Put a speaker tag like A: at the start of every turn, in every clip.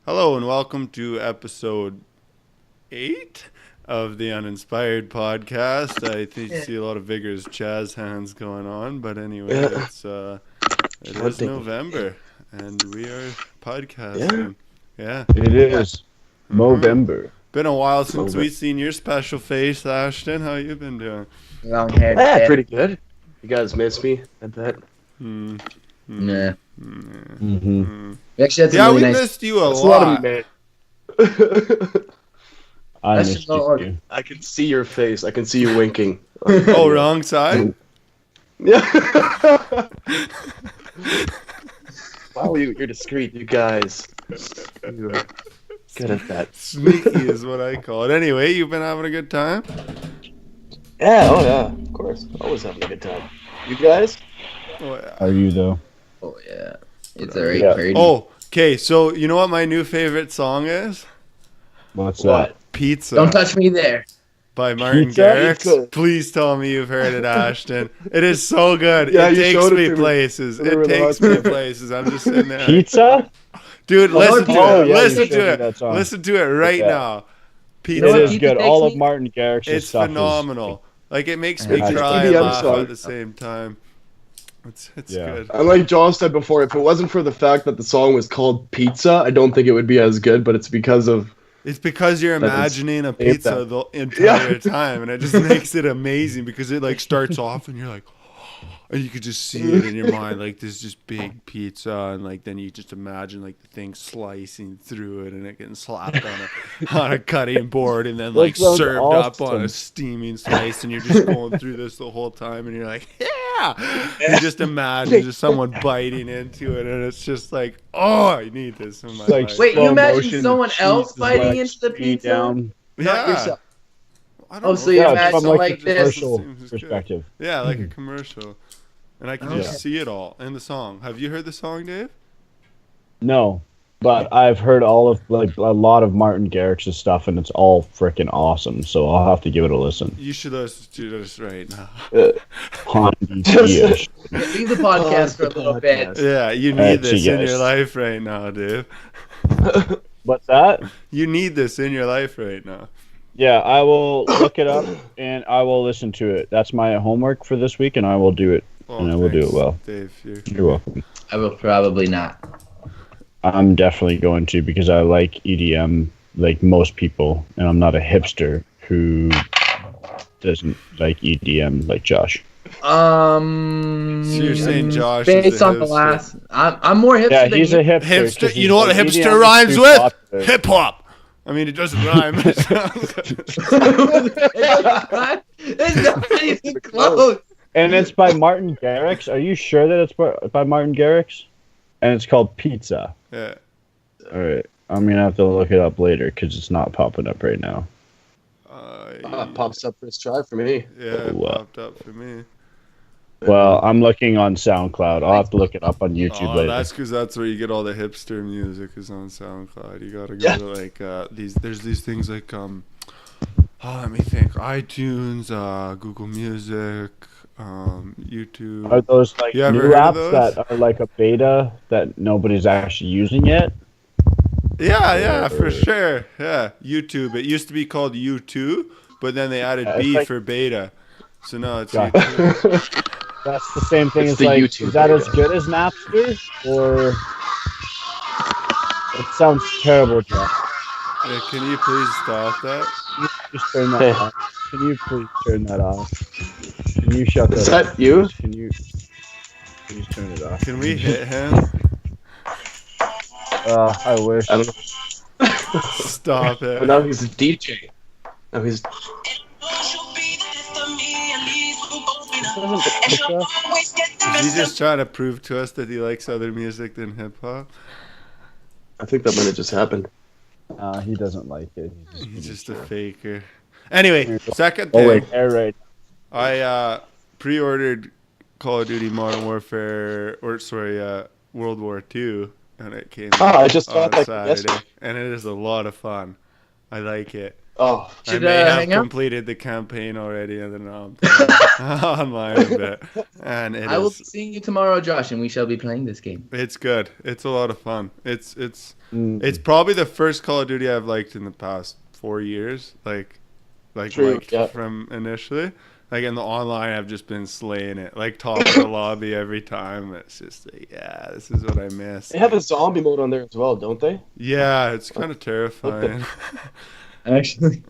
A: Hello and welcome to episode 8 of the Uninspired podcast. I think you see a lot of vigorous jazz hands going on, but anyway, it is November and we are podcasting. Yeah.
B: It is Movember.
A: Been a while since we've seen your special face, Ashton. How you been doing?
C: Long hair.
D: Yeah, pretty good. You guys miss me, I bet.
C: Nah.
B: Mm-hmm.
C: We actually had some
A: Yeah,
C: really
A: we
C: nice.
A: missed you a
D: That's
A: lot.
D: men.
B: I
C: That's
B: missed
C: just not
B: you.
D: I can see your face. I can see you winking.
A: Oh, wrong side?
D: Yeah. Wow, you're discreet, you guys. You are good at that.
A: Sneaky is what I call it. Anyway, you've been having a good time?
D: Yeah, oh yeah, of course. Always having a good time. You guys?
A: Oh, yeah.
B: Are you though?
C: Oh yeah, it's alright.
B: Yeah.
C: Party.
A: Oh, okay. So you know what my new favorite song is?
B: What's
D: What?
A: Pizza
C: Don't touch me there.
A: by Martin
B: Pizza?
A: Garrix.
D: Pizza.
A: Please tell me you've heard it, Ashton. It is so good.
D: Yeah,
A: it
D: you
A: takes
D: showed it
A: me
D: to me
A: places.
D: whenever
A: It
D: the
A: takes
D: last
A: me
D: time.
A: places. I'm just sitting there.
B: that? Pizza?
A: Dude, listen to
C: Oh,
A: it.
B: yeah, you
A: Listen
B: showed me
A: to
B: that
A: it.
B: song.
A: Listen to it right
B: Yeah.
A: now.
C: You
A: Pizza.
C: know
B: It
C: what
B: is
C: pizza
B: good.
C: takes
B: All of
C: me?
B: Martin Garrix's
A: It's
B: stuff
A: phenomenal. Like it makes me
C: It's
A: cry and
D: EDM
A: laugh
D: song.
A: at the same time. It's
B: Yeah.
A: good.
D: And like John said before, if it wasn't for the fact that the song was called Pizza, I don't think it would be as good, but it's because of...
A: It's because you're
D: That is-
A: imagining a
D: Hate
A: pizza
D: that.
A: the entire time, and it just makes it amazing because it like starts off and you're like, and you could just see it in your mind like this just big pizza, and like then you just imagine like the thing slicing through it and it getting slapped on a cutting board and then like
B: That sounds
A: served up on a
B: awesome.
A: steaming slice, and you're just going through this the whole time, and you're like, yeah. You just imagine just someone biting into it, and it's just like, oh, I need this in my
B: It's like
A: life.
C: Wait, you
B: slow
C: imagine
B: motion,
C: someone
B: cheese
C: else
B: is,
C: biting
B: like,
C: into the
B: speed
C: pizza?
B: down.
C: Not yourself.
A: I
C: Oh,
A: know.
C: so you
B: Yeah,
C: imagine
B: from like
C: like
B: a
C: this.
B: commercial
A: Seems good.
B: perspective.
A: Yeah, like a commercial. And I can
C: Okay.
A: just see it all in the song. Have you heard the song, Dave?
B: No, but I've heard all of like a lot of Martin Garrix's stuff, and it's all freaking awesome. So I'll have to give it a listen.
A: You should listen to this right now.
B: Hondy-ish.
C: Leave the podcast for a little bit.
A: Yeah, you need
B: Alright,
A: this
B: see you
A: in
B: guys.
A: your life right now, Dave.
B: What's that?
A: You need this in your life right now.
B: Yeah, I will look it up and I will listen to it. That's my homework for this week, and I will do it.
A: Oh,
B: And I will do
A: thanks,
B: it well.
A: Dave.
B: You're welcome.
C: I will probably not.
B: I'm definitely going to because I like EDM like most people, and I'm not a hipster who doesn't like EDM like Josh.
A: So you're saying Josh is
C: based
A: a
C: on the
A: hipster.
C: last, I'm more hipster
B: Yeah,
C: than
B: he's
C: you.
B: a hipster.
A: Hipster.
B: 'cause
A: You
B: he's
A: know what a
B: like,
A: hipster
B: EDM is
A: rhymes
B: too
A: with?
B: popular.
A: Hip hop. I mean, it doesn't rhyme.
C: It's not even close.
B: And it's by Martin Garrix. Are you sure that it's by Martin Garrix? And it's called Pizza.
A: Yeah.
B: All right, I'm gonna have to look it up later because it's not popping up right now.
D: pops up first try for me.
A: Yeah, it
B: Oh,
A: popped up for me.
B: Well, I'm looking on SoundCloud. I'll have to look it up on YouTube
A: Oh,
B: later.
A: that's because that's where you get all the hipster music is on SoundCloud. You gotta go
D: Yeah.
A: to like these. There's these things like let me think. iTunes, Google Music, YouTube.
B: Are those like
A: You ever
B: new
A: heard of
B: apps
A: those?
B: that are like a beta that nobody's actually using yet?
A: Yeah, for sure. Yeah, YouTube. It used to be called U2, but then they added
B: Yeah, it's
A: B
B: like-
A: for beta. So now it's
B: Gotcha.
A: YouTube.
B: That's the same thing
D: It's
B: as
D: the
B: like,
D: YouTube
B: is that as
D: beta.
B: good as Napster? Or it sounds terrible, Jeff.
A: Yeah, can you please stop that?
B: Can you just turn that
D: Hey.
B: off? Can you please turn that off? Can you shut
D: Is
B: that off?
D: that you?
B: Can you please turn it off?
A: Can we hit him?
B: I wish.
D: I don't know.
A: Stop
D: But
A: it.
D: now he's a DJ. Now he's...
A: Is he just trying to prove to us that he likes other music than hip hop?
D: I think that might have just happened.
B: He doesn't like it.
A: He's just a faker. Anyway, second
B: Oh
A: thing.
B: wait, air right.
A: I pre-ordered Call of Duty Modern Warfare, World War II, and it came
D: I just
A: on
D: got that
A: Saturday,
D: yesterday.
A: and it is a lot of fun. I like it.
D: Oh,
A: I
C: Should,
A: may have
C: hang out?
A: completed the campaign already, and then now I'm playing online a bit. And
C: I will be seeing you tomorrow, Josh, and we shall be playing this game.
A: it's good. It's a lot of fun. It's
B: Mm.
A: probably the first Call of Duty I've liked in the past 4 years.
D: True, yeah.
A: From initially. Like in the online, I've just been slaying it. Like top of the lobby every time. It's just like, yeah, this is what I miss.
D: they have a zombie mode on there as well, don't they?
A: Yeah, it's kind of terrifying.
C: Actually,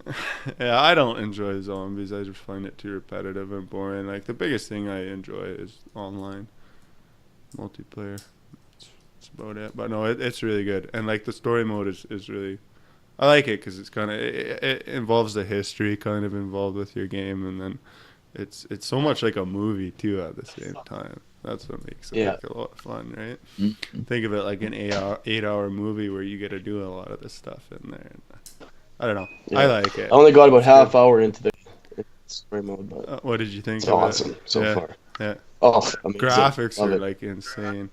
A: Yeah, I don't enjoy zombies. I just find it too repetitive and boring. Like the biggest thing I enjoy is online multiplayer. That's about it. But no, it's really good. And like the story mode is really, I like it because it's kind of it involves the history kind of involved with your game, and then it's so much like a movie too at the same time. That's what makes it like a lot of fun, right?
C: Mm-hmm.
A: Think of it like an 8-hour movie where you get to do a lot of this stuff in there. I don't know.
D: Yeah.
A: I like it.
D: I only got about half hour into the story mode, but
A: What did you think
D: it's
A: of
D: awesome so
A: Yeah.
D: far.
A: Yeah.
D: Oh, amazing.
A: Graphics
D: Love
A: are
D: it.
A: like insane.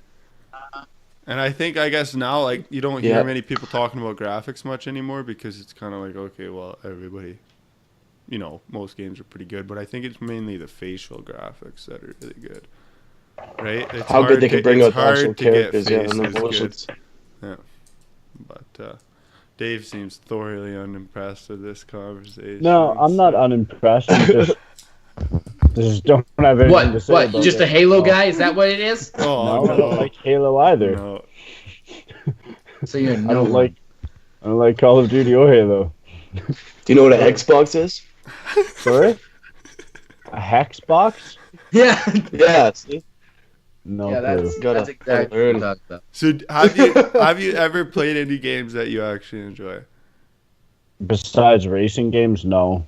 A: And I guess now like you don't hear many people talking about graphics much anymore because it's kind of like, okay, well, everybody, most games are pretty good, but I think it's mainly the facial graphics that are really good. Right? It's
D: How good they can bring out the
A: hard
D: actual
A: to get
D: characters, and the
A: faces good.
D: emotions.
A: But Dave seems thoroughly unimpressed with this conversation.
B: No, I'm not
A: so-
B: unimpressed. I'm just don't have anything to say
C: what?
B: about
C: Just
B: it.
C: a Halo
B: No.
C: guy? Is that what it is?
A: Oh,
B: No, I don't like Halo either.
A: No.
C: So you're
B: I don't like Call of Duty or Halo.
D: Do you know what an Xbox is?
B: Sorry? A Hexbox?
C: Yeah.
D: Yeah, see?
B: No
C: Yeah,
B: clue.
C: that's
D: Gotta
C: exactly
D: learn.
C: what I'm talking about.
A: So have you ever played any games that you actually enjoy?
B: Besides racing games, no.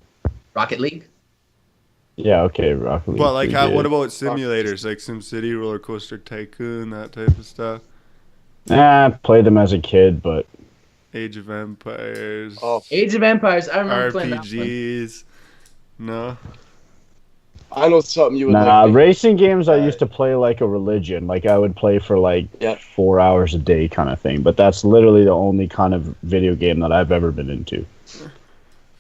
C: Rocket League?
B: Yeah, okay, Rocket League.
A: But like,
B: pretty
A: what
B: good.
A: about simulators like SimCity, Roller Coaster Tycoon, that type of stuff?
B: I played them as a kid, but
A: Age of Empires,
D: Oh,
C: Age of Empires. I remember playing that one.
A: RPGs. No,
D: I know something you would
B: nah,
D: like.
B: racing games I used to play like a religion. Like I would play for like
D: Yeah.
B: 4 hours a day kind of thing. But that's literally the only kind of video game that I've ever been into.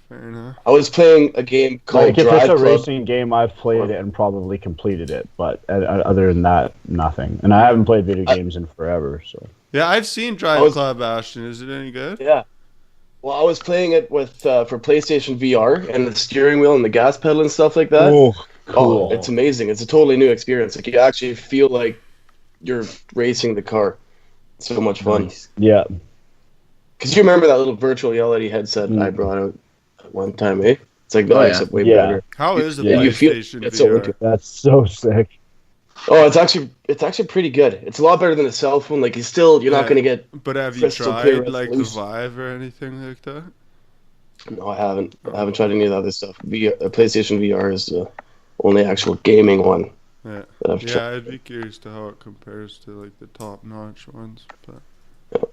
A: fair enough.
D: I was playing a game called
B: Like if
D: Drive
B: it's a
D: Club.
B: racing game, I've played it and probably completed it. But other than that, nothing. And I haven't played video games in forever. So
A: Yeah, I've seen Drive
D: I was-
A: Club, Ashton. Is it any good?
D: Yeah. Well, I was playing it with for PlayStation VR and the steering wheel and the gas pedal and stuff like that.
B: cool.
D: Oh, it's amazing. It's a totally new experience. Like you actually feel like you're racing the car. It's so much fun.
C: Nice.
B: Yeah.
D: Because you remember that little virtual reality headset I brought out at one time, eh? It's like that,
C: Oh, yeah.
D: except way
B: Yeah.
D: better.
A: How is the
B: Yeah.
D: You feel
A: PlayStation
D: it's so
A: VR?
D: into it.
B: That's so sick.
D: Oh, it's actually pretty good. It's a lot better than a cell phone. Like you're not
A: Yeah.
D: gonna get.
A: But have you
D: Crystal clear
A: tried like the
D: resolution.
A: Vive or anything like that?
D: No, I haven't. I haven't tried any of the other stuff. PlayStation VR is the only actual gaming one
A: Yeah.
D: that I've
A: Yeah,
D: tried.
A: I'd be curious to how it compares to like the top-notch ones. But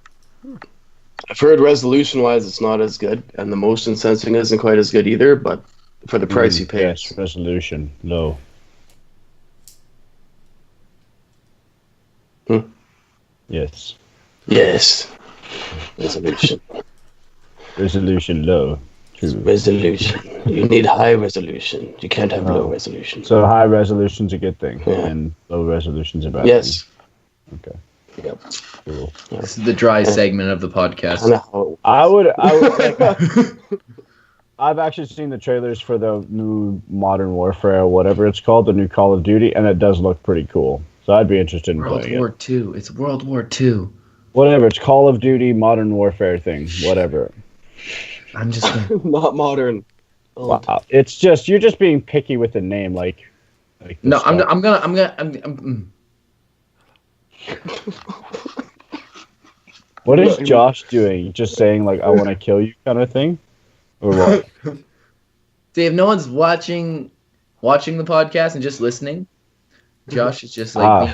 D: I've heard resolution-wise it's not as good, and the motion sensing isn't quite as good either. But for the price you pay,
B: Yes, resolution low.
D: Hmm.
B: Yes.
D: yes, resolution,
B: Resolution low. True.
D: resolution. You need high resolution. You can't have low resolution.
B: So high resolution's a good thing,
D: Yeah.
B: and low resolution's a bad
D: Yes.
B: thing. Okay.
D: Yep.
B: Cool.
C: This is the dry segment of the podcast.
D: Kinda how
B: I would like, I've actually seen the trailers for the new Modern Warfare or whatever it's called, the new Call of Duty, and it does look pretty cool. So I'd be interested in
C: World
B: playing
C: War
B: it.
C: II. It's World War II.
B: Whatever, it's Call of Duty Modern Warfare thing, whatever.
C: I'm just gonna...
D: not modern. Oh,
B: Wow. It's just you're just being picky with the name, like the
C: No, I'm
B: stuff.
C: gonna.
B: What is Josh doing? Just saying like I want to kill you kind of thing, or what?
C: Dave, no one's watching the podcast and just listening. Josh is just like
B: Ah.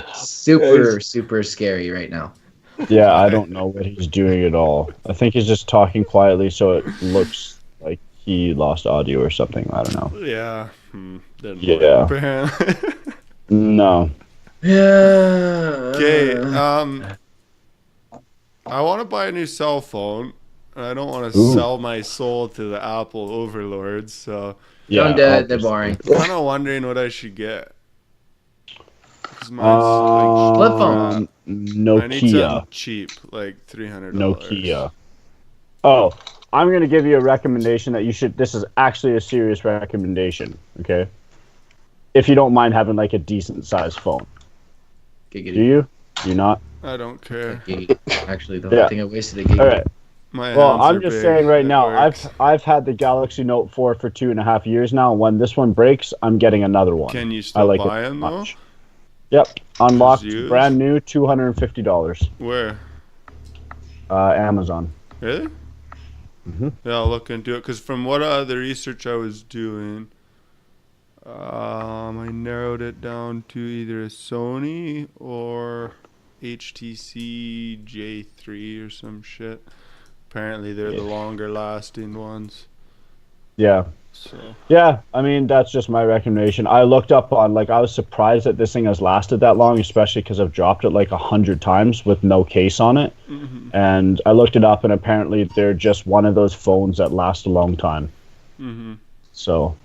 C: being super scary right now.
B: Yeah, I don't know what he's doing at all. I think he's just talking quietly, so it looks like he lost audio or something. I don't know.
A: yeah, didn't
B: Yeah.
A: work for him.
B: No.
C: Yeah.
A: Okay, I want to buy a new cell phone. and I don't want to
B: Ooh.
A: sell my soul to the Apple overlords. So
C: Don't do it. They're
B: obviously.
C: boring.
A: I'm kind of wondering what I should get. 'Cause mine's,
C: Flip phone.
A: I need
B: Nokia.
A: something cheap, like $300.
B: Nokia. Oh, I'm gonna give you a recommendation that you should. This is actually a serious recommendation. Okay, if you don't mind having like a decent sized phone, do
C: Giggity.
B: you? Do you not?
A: I don't care.
C: Giggity. Actually, the
B: Yeah.
C: whole thing I wasted a giggity.
B: All right.
A: My
B: Well,
A: hands
B: I'm
A: are
B: just
A: big.
B: saying right
A: It
B: now.
A: works.
B: I've had the Galaxy Note 4 for 2.5 years now. When this one breaks, I'm getting another one.
A: Can you
B: I
A: still
B: like
A: buy
B: it
A: them though?
B: much. Yep, unlocked,
A: used?
B: brand new, $250.
A: Where?
B: Amazon.
A: Really?
B: Mhm.
A: Yeah, I'll look into it. Because from what the research I was doing, I narrowed it down to either a Sony or HTC J3 or some shit. Apparently, they're the longer lasting ones.
B: Yeah.
A: So
B: Yeah, I mean, that's just my recommendation. I looked up on, like, I was surprised that this thing has lasted that long, especially because I've dropped it like 100 times with no case on it.
A: Mhm.
B: And I looked it up, and apparently they're just one of those phones that last a long time.
A: Mhm.
B: So,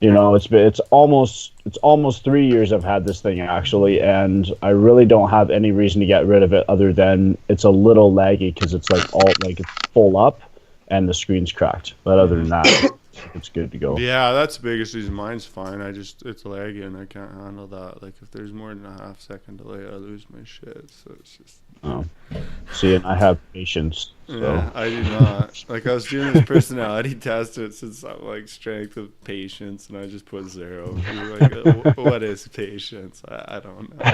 B: you know, it's almost 3 years I've had this thing actually, and I really don't have any reason to get rid of it other than it's a little laggy because it's like all like it's full up and the screen's cracked. But other than that, it's good to go.
A: Yeah, that's the biggest reason. Mine's fine. It's laggy and I can't handle that. Like if there's more than a half second delay, I lose my shit. So it's just.
B: See, and I have patience. So.
A: Yeah, I do not. Like I was doing this personality test, it said something like strength of patience, and I just put 0. Like, what is patience? I don't know.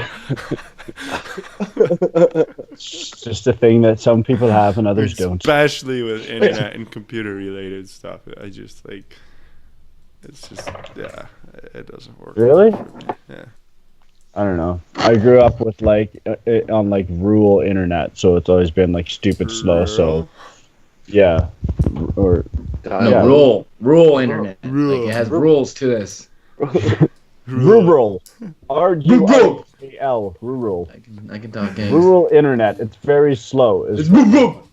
B: It's just a thing that some people have and others don't.
A: Especially with internet and computer related stuff. I just like, it's just it doesn't work.
B: Really?
A: for me. Yeah.
B: I don't know. I grew up with like on like rural internet, so it's always been like stupid slow. So yeah, or
C: No,
B: Yeah.
C: rural internet.
A: Rural.
C: Like it has rules to this.
B: rural, RURAL, rural,
C: I can talk games.
B: rural internet. It's very slow.
C: It's rural.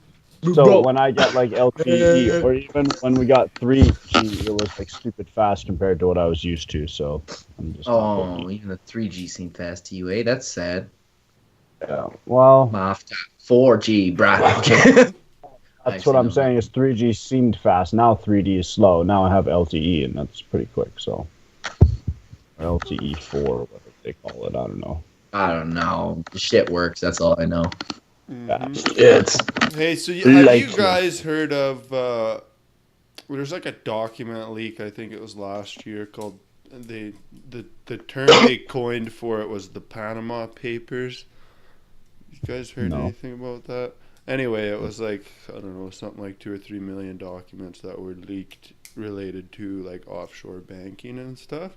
B: So when I got like LTE or even when we got 3G, it was like stupid fast compared to what I was used to. So I'm just
C: Oh, even the 3G seemed fast to you, eh? That's sad.
B: yeah. Well,
C: I'm off to 4G, bruh.
B: that's what I'm saying. Is 3G seemed fast. Now 3D is slow. Now I have LTE, and that's pretty quick. So or LTE 4, whatever they call it. I don't know.
C: I don't know. The shit works. That's all I know.
A: Mhm.
D: Yeah, it's
A: Hey, so have
D: Like-
A: you guys heard of? There's like a document leak. I think it was last year called the term they coined for it was the Panama Papers. You guys heard
B: No.
A: anything about that? Anyway, it was like I don't know, something like 2 or 3 million documents that were leaked related to like offshore banking and stuff,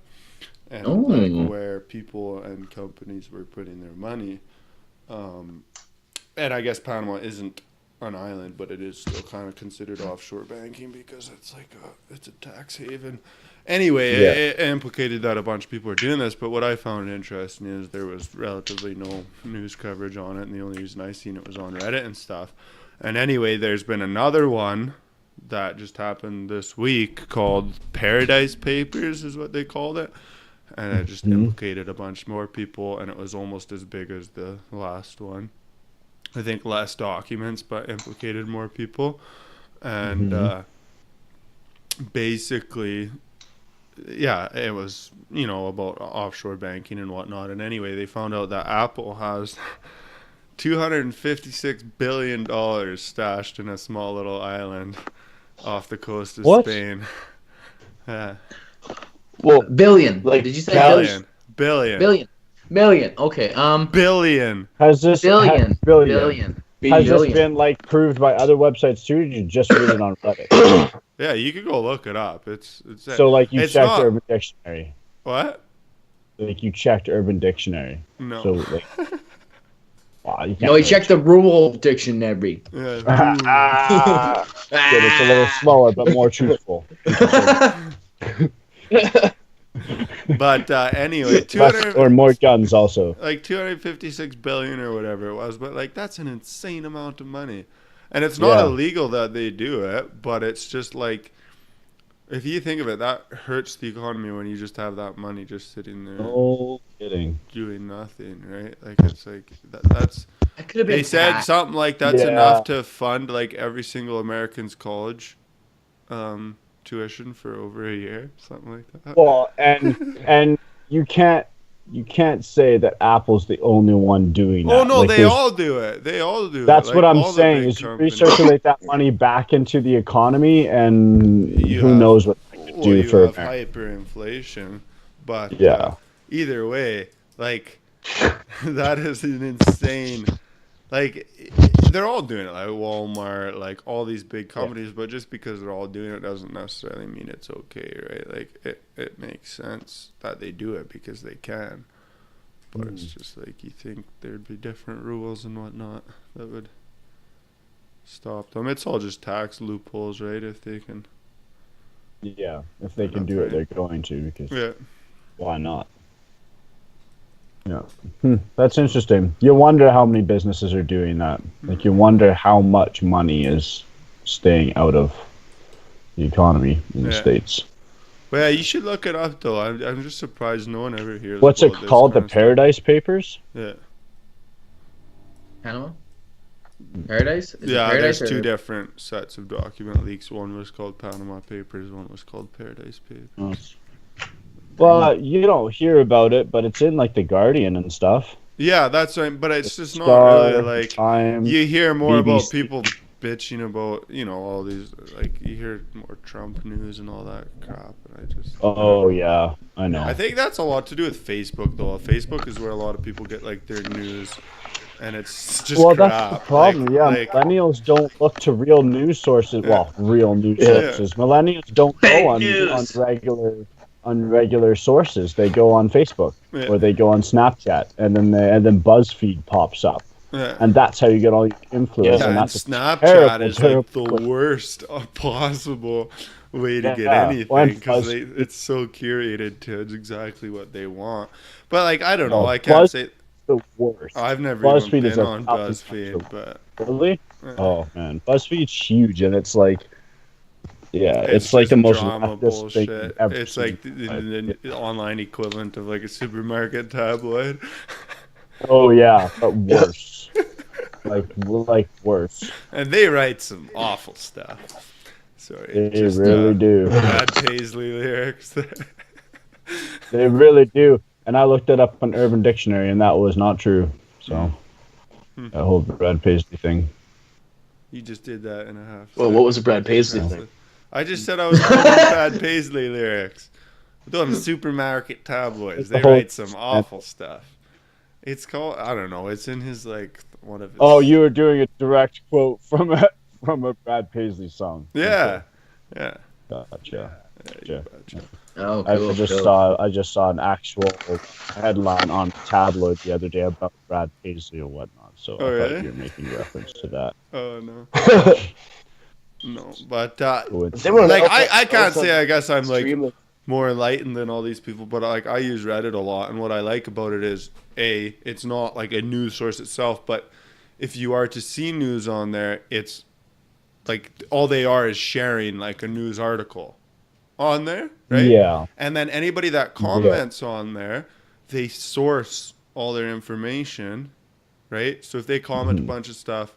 A: and
C: Oh.
A: like where people and companies were putting their money. And I guess Panama isn't an island, but it is still kind of considered offshore banking because it's like it's a tax haven. Anyway,
B: Yeah.
A: it implicated that a bunch of people are doing this, but what I found interesting is there was relatively no news coverage on it, and the only reason I seen it was on Reddit and stuff. And anyway, there's been another one that just happened this week called Paradise Papers is what they called it. And it just implicated a bunch more people, and it was almost as big as the last one. I think less documents, but implicated more people. And basically, yeah, it was, about offshore banking and whatnot. And anyway, they found out that Apple has $256 billion stashed in a small little island off the coast of
B: What?
A: Spain. Yeah.
D: well,
C: Billion.
D: Like,
C: Did you say
A: Billion.
C: billion? Million. Okay.
A: Billion.
B: Has this
C: Billion.
B: billion. Has this
C: Billion.
B: been like proved by other websites too? Or did you just read it on Reddit?
A: Yeah, you could go look it up. It's
B: So like you
A: It's
B: checked
A: not-
B: Urban Dictionary.
A: what?
B: Like you checked Urban Dictionary.
A: No.
B: So like, wow, you can't
C: No, he
B: really
C: checked the rural dictionary.
A: Yeah.
B: Ah, good, it's a little slower but more truthful.
A: But anyway,
B: Less,
A: 200
B: or more guns also.
A: like 256 billion or whatever it was, but like that's an insane amount of money. And it's not
B: Yeah.
A: illegal that they do it, but it's just like, if you think of it, that hurts the economy when you just have that money just sitting there
B: No kidding.
A: doing nothing, right? Like, it's like that's.
C: That could have been
A: They said
C: taxed.
A: something like that's
B: Yeah.
A: enough to fund like every single American's college tuition for over a year, something like that.
B: Well, and you can't say that Apple's the only one doing that.
A: Oh no,
B: Like,
A: they
B: there's-
A: all do it. They all do it.
B: That's
A: Like,
B: what I'm
A: all the
B: saying.
A: big
B: Is you
A: companies.
B: recirculate that money back into the economy, and
A: You
B: who
A: have-
B: knows what they could
A: Well,
B: do
A: you
B: for
A: have
B: America.
A: hyperinflation, but
B: Yeah.
A: either way, like that is an insane. Like they're all doing it, like Walmart, like all these big companies. But just because they're all doing it doesn't necessarily mean it's okay, right? Like it makes sense that they do it because they can. But it's just like you think there'd be different rules and whatnot that would stop them. It's all just tax loopholes, right? If they can.
B: Yeah, if they can do it, they're going to, because
A: Yeah.
B: why not? Yeah, that's interesting. You wonder how many businesses are doing that. Like, you wonder how much money is staying out of the economy in the
A: Yeah.
B: States.
A: Well, yeah, you should look it up though. I'm just surprised no one ever hears.
B: What's it
A: about this
B: called? The
A: kind of stuff.
B: Paradise Papers?
A: Yeah.
C: Panama? Paradise? Is it
A: Yeah,
C: Paradise
A: there's
C: or-
A: two different sets of document leaks. One was called Panama Papers. One was called Paradise Papers.
B: Well, you don't hear about it, but it's in like the Guardian and stuff.
A: Yeah, that's right. But it's just not
B: Star,
A: really like
B: Time.
A: you hear more about
B: BBC.
A: people bitching about all these, like you hear more Trump news and all that crap. And I just
B: Oh yeah, I know.
A: I think that's a lot to do with Facebook though. Facebook is where a lot of people get like their news, and it's just
B: Well,
A: crap.
B: that's the problem.
A: Like-
B: Yeah,
A: like-
B: millennials don't look to real news sources.
A: Yeah.
B: Well, real news
A: Yeah.
B: sources. Millennials don't
C: Fake
B: go on
C: news.
B: regular sources. They go on Facebook
A: Yeah.
B: or they go on Snapchat, and then BuzzFeed pops up,
A: Yeah.
B: and that's how you get all your influence.
A: Yeah,
B: and
A: and
B: that's a
A: Snapchat
B: terrible,
A: is like the
B: terrible-
A: worst possible way to get
B: Yeah,
A: anything
B: well,
A: because
B: Buzz-
A: it's so curated to exactly what they want. But like I don't know,
B: No,
A: I can't
B: Buzz-
A: say
B: the worst.
A: I've never
B: BuzzFeed
A: even
B: is
A: been
B: a
A: on
B: top
A: BuzzFeed,
B: potential.
A: but
B: Really? Oh man, BuzzFeed's huge, and it's like, yeah,
A: it's
B: it's like the
A: just
B: most
A: drama
B: leftist thing
A: bullshit.
B: you've ever
A: It's
B: seen.
A: like the online equivalent of like a supermarket tabloid.
B: Oh yeah, but worse. like worse.
A: And they write some awful stuff. Sorry,
B: They really do.
A: Brad Paisley lyrics.
B: They really do. And I looked it up on Urban Dictionary, and that was not true. So that whole Brad Paisley thing.
A: You just did that in a half.
D: Well, what was the Brad Paisley thing?
A: I just said I was quoting Brad Paisley lyrics. Them supermarket tabloids. They write some awful stuff. It's called, I don't know. It's in his like one of his.
B: Oh, you were doing a direct quote from a Brad Paisley song.
A: Yeah, yeah.
B: Gotcha.
A: Yeah.
C: Oh,
B: I
C: cool.
B: just
C: cool.
B: saw an actual headline on tabloid the other day about Brad Paisley or whatnot. So
A: Oh,
B: I
A: really?
B: thought you were making reference to that.
A: Oh no, no. But
D: Everyone
A: like
D: else-
A: I can't
D: else
A: say. I guess I'm like
D: extremely-
A: more enlightened than all these people, but like I use Reddit a lot, and what I like about it is it's not like a news source itself, but if you are to see news on there, it's like all they are is sharing like a news article on there, right?
B: Yeah.
A: And then anybody that comments on there, they source all their information, right? So if they comment a bunch of stuff,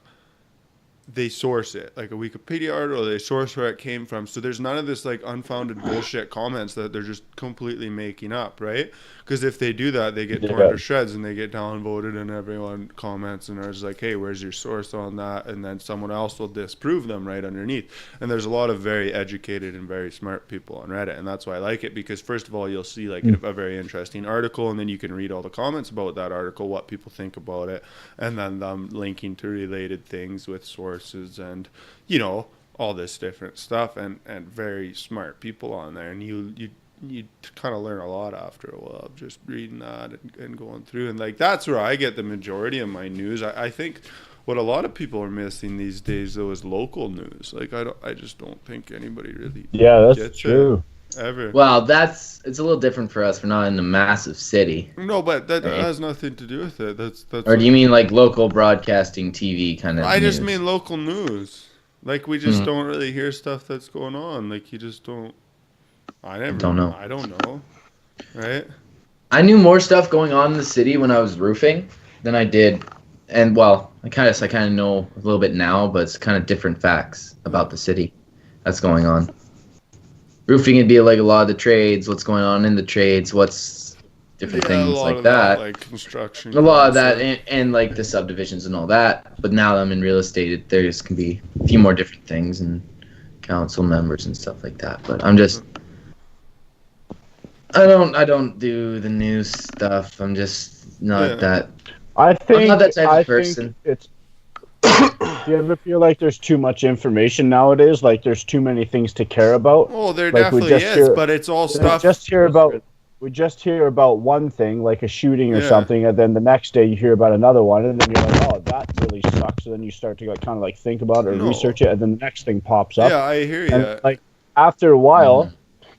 A: they source it, like a Wikipedia article, they source where it came from. So there's none of this like unfounded bullshit comments that they're just completely making up, right? Because if they do that, they get torn
B: Yeah.
A: to shreds and they get downvoted, and everyone comments and is like, hey, where's your source on that? And then someone else will disprove them right underneath. And there's a lot of very educated and very smart people on Reddit, and that's why I like it, because first of all, you'll see like a very interesting article, and then you can read all the comments about that article, what people think about it, and then them linking to related things with sources and all this different stuff, and very smart people on there, and you kind of learn a lot after a while of just reading that and going through, and like that's where I get the majority of my news. I think what a lot of people are missing these days though is local news. Like I just don't think anybody really
B: Yeah, that's
A: gets
B: true.
A: ever.
C: Well, it's a little different for us. We're not in a massive city.
A: No, but that
C: Right.
A: has nothing to do with it. That's.
C: Or do you mean like local broadcasting TV kind of
A: I just
C: news?
A: mean local news. Like we just
C: Mhm.
A: don't really hear stuff that's going on. Like you just don't. I never
C: Don't know.
A: I don't know. Right?
C: I knew more stuff going on in the city when I was roofing than I did, and well, I kind of know a little bit now, but it's kind of different facts about the city that's going on. Roofing would be like a lot of the trades, what's going on in the trades, what's different
A: a
C: things
A: lot
C: like
A: of
C: that.
A: like construction.
C: A lot of that,
A: stuff.
C: and like the subdivisions and all that. But now that I'm in real estate, there's can be a few more different things and council members and stuff like that. But I'm just, I don't do the news stuff. I'm just not
A: Yeah.
C: that.
B: I think
C: not that type of
B: I
C: person.
B: think it's. Do you ever feel like there's too much information nowadays? Like there's too many things to care about?
A: Oh, there
B: Like, we
A: definitely
B: just
A: is,
B: hear-
A: but it's all
B: We
A: stuff.
B: just hear about one thing, like a shooting or
A: Yeah.
B: something, and then the next day you hear about another one, and then you're like, oh, that really sucks. And then you start to kind of like think about it or
A: No.
B: research it, and then the next thing pops up.
A: Yeah, I hear you.
B: And like after a while,
C: Mhm.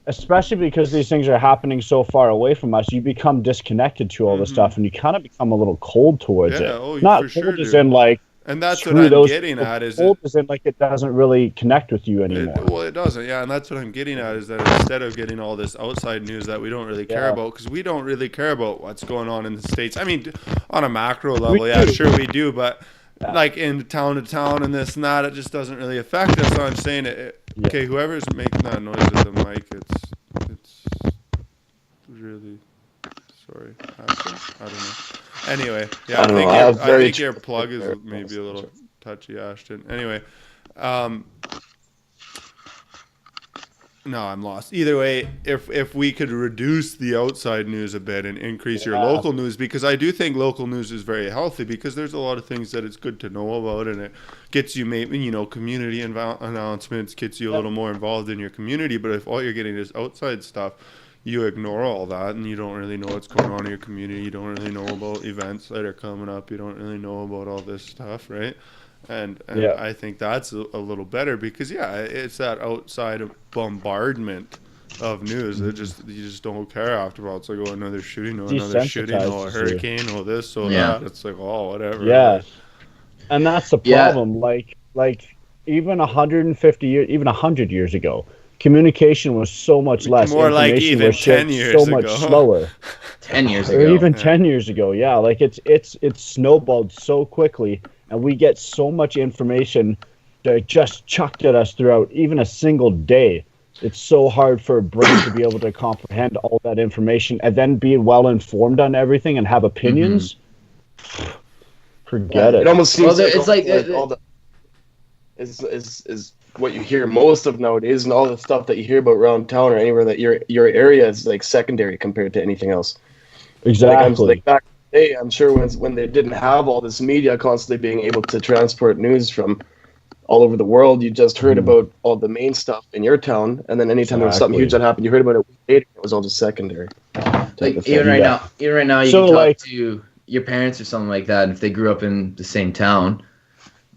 B: especially because these things are happening so far away from us, you become disconnected to all the
A: Mhm.
B: stuff, and you kind of become a little cold towards
A: Yeah,
B: it.
A: oh, you
B: Not
A: for
B: cold
A: sure
B: as
A: do.
B: in like
A: And that's
B: screw
A: what I'm
B: those
A: getting
B: people.
A: at is
B: Cold as in like it doesn't really connect with you anymore.
A: well, it doesn't, yeah, and that's what I'm getting at is that instead of getting all this outside news that we don't really care
B: Yeah.
A: about, because we don't really care about what's going on in the States. I mean, on a macro level, yeah,
B: do.
A: sure we do, but
B: Yeah.
A: like in town to town and this and that, it just doesn't really affect us. So I'm saying
B: Yeah.
A: okay, whoever's making that noise with the mic, it's really sorry. I don't know. Anyway, yeah,
D: I
A: I
D: don't
A: think
D: know, I have
A: I
D: very
A: think your
D: cheap
A: plug is
D: hair.
A: maybe a little touchy, Ashton. Anyway, no, I'm lost. Either way, if we could reduce the outside news a bit and increase your
B: Yeah.
A: local news, because I do think local news is very healthy because there's a lot of things that it's good to know about, and it gets you maybe community announcements, gets you a little more involved in your community. But if all you're getting is outside stuff, you ignore all that and you don't really know what's going on in your community. You don't really know about events that are coming up. You don't really know about all this stuff, right? And
B: Yeah.
A: I think that's a little better because it's that outside of bombardment of news. You just don't care after all. It's like, oh, another shooting, oh, another shooting, oh, a
B: Desensitizes you.
A: hurricane, oh, this, oh,
C: Yeah.
A: that. It's like, oh, whatever.
B: Yeah. And that's the
C: Yeah.
B: problem. Like even 150 years, even 100 years ago, communication was so much less.
A: More like
B: Information
A: even
B: was shared
A: 10 years
B: so much
A: ago.
B: slower.
C: 10 years
B: Or
C: ago.
B: even
A: Yeah.
B: 10 years ago. Yeah, like it's snowballed so quickly, and we get so much information that just chucked at us throughout even a single day. It's so hard for a brain to be able to comprehend all that information and then be well informed on everything and have opinions. Forget
D: It
B: it.
D: almost seems
C: Well,
D: like,
C: it's like-
D: all the is what you hear most of nowadays, and all the stuff that you hear about around town or anywhere that your area is like secondary compared to anything else.
B: Exactly.
D: Like back in the day, I'm sure when they didn't have all this media constantly being able to transport news from all over the world, you just heard about all the main stuff in your town, and then anytime there was something
B: Exactly.
D: huge that happened, you heard about it later. It was all just secondary.
C: Like
D: of
C: even
D: thing.
C: right
B: Yeah.
C: now, you
B: So,
C: can talk
B: like-
C: to your parents or something like that, and if they grew up in the same town,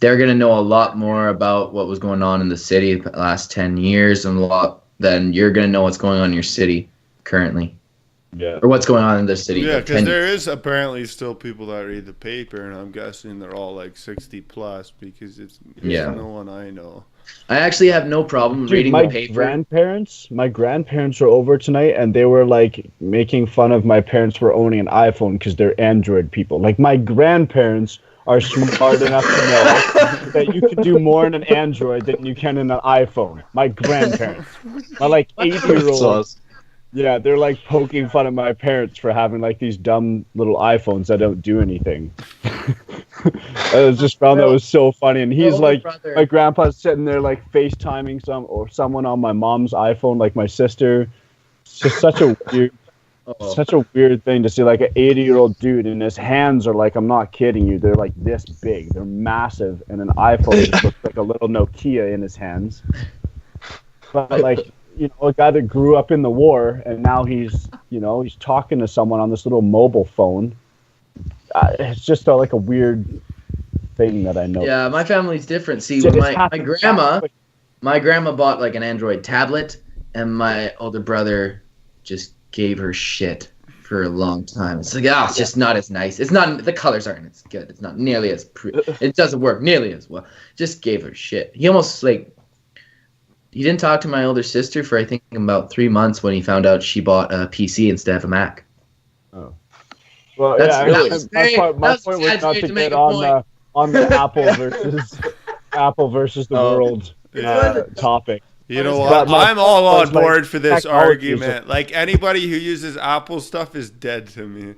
C: they're gonna know a lot more about what was going on in the city the last 10 years, and a lot than you're gonna know what's going on in your city currently,
B: Yeah.
C: or what's going on in the city.
A: Yeah,
C: like
A: because
C: 10
A: there is apparently still people that read the paper, and I'm guessing they're all like 60 plus because it's
C: Yeah.
A: no one I know.
C: I actually have no problem
B: Dude,
C: reading
B: my
C: the paper.
B: my grandparents were over tonight, and they were like making fun of my parents for owning an iPhone because they're Android people. Like my grandparents are smart enough to know that you can do more in an Android than you can in an iPhone. My grandparents, my like 8-year-olds. Yeah, they're like poking fun at my parents for having like these dumb little iPhones that don't do anything. I just found that was so funny, and he's
C: older
B: like,
C: brother-
B: my grandpa's sitting there like FaceTiming someone on my mom's iPhone, like my sister. It's just such a weird thing to see, like an 80-year-old dude, and his hands are like, I'm not kidding you, they're like this big, they're massive, and an iPhone just looks like a little Nokia in his hands. But like, a guy that grew up in the war, and now he's talking to someone on this little mobile phone. It's just like a weird thing that I know.
C: Yeah, my family's different. See,
B: So
C: when
B: it's
C: my
B: happened
C: grandma,
B: quick.
C: my grandma bought like an Android tablet, and my older brother just gave her shit for a long time. It's like, it's just not as nice. It's not, the colors aren't as good. It's not nearly as it doesn't work nearly as well. Just gave her shit. He almost he didn't talk to my older sister for I think about 3 months when he found out she bought a PC instead of a Mac.
B: Oh. Well,
C: That's
B: yeah,
C: really-
B: my point was not to
C: make
B: get
C: a
B: on the Apple versus the world
A: Yeah.
B: topic.
A: You know
B: But
A: what?
B: my
A: I'm all
B: point
A: on
B: was, like,
A: board for this
B: technology is
A: argument. Like anybody who uses Apple stuff is dead to me.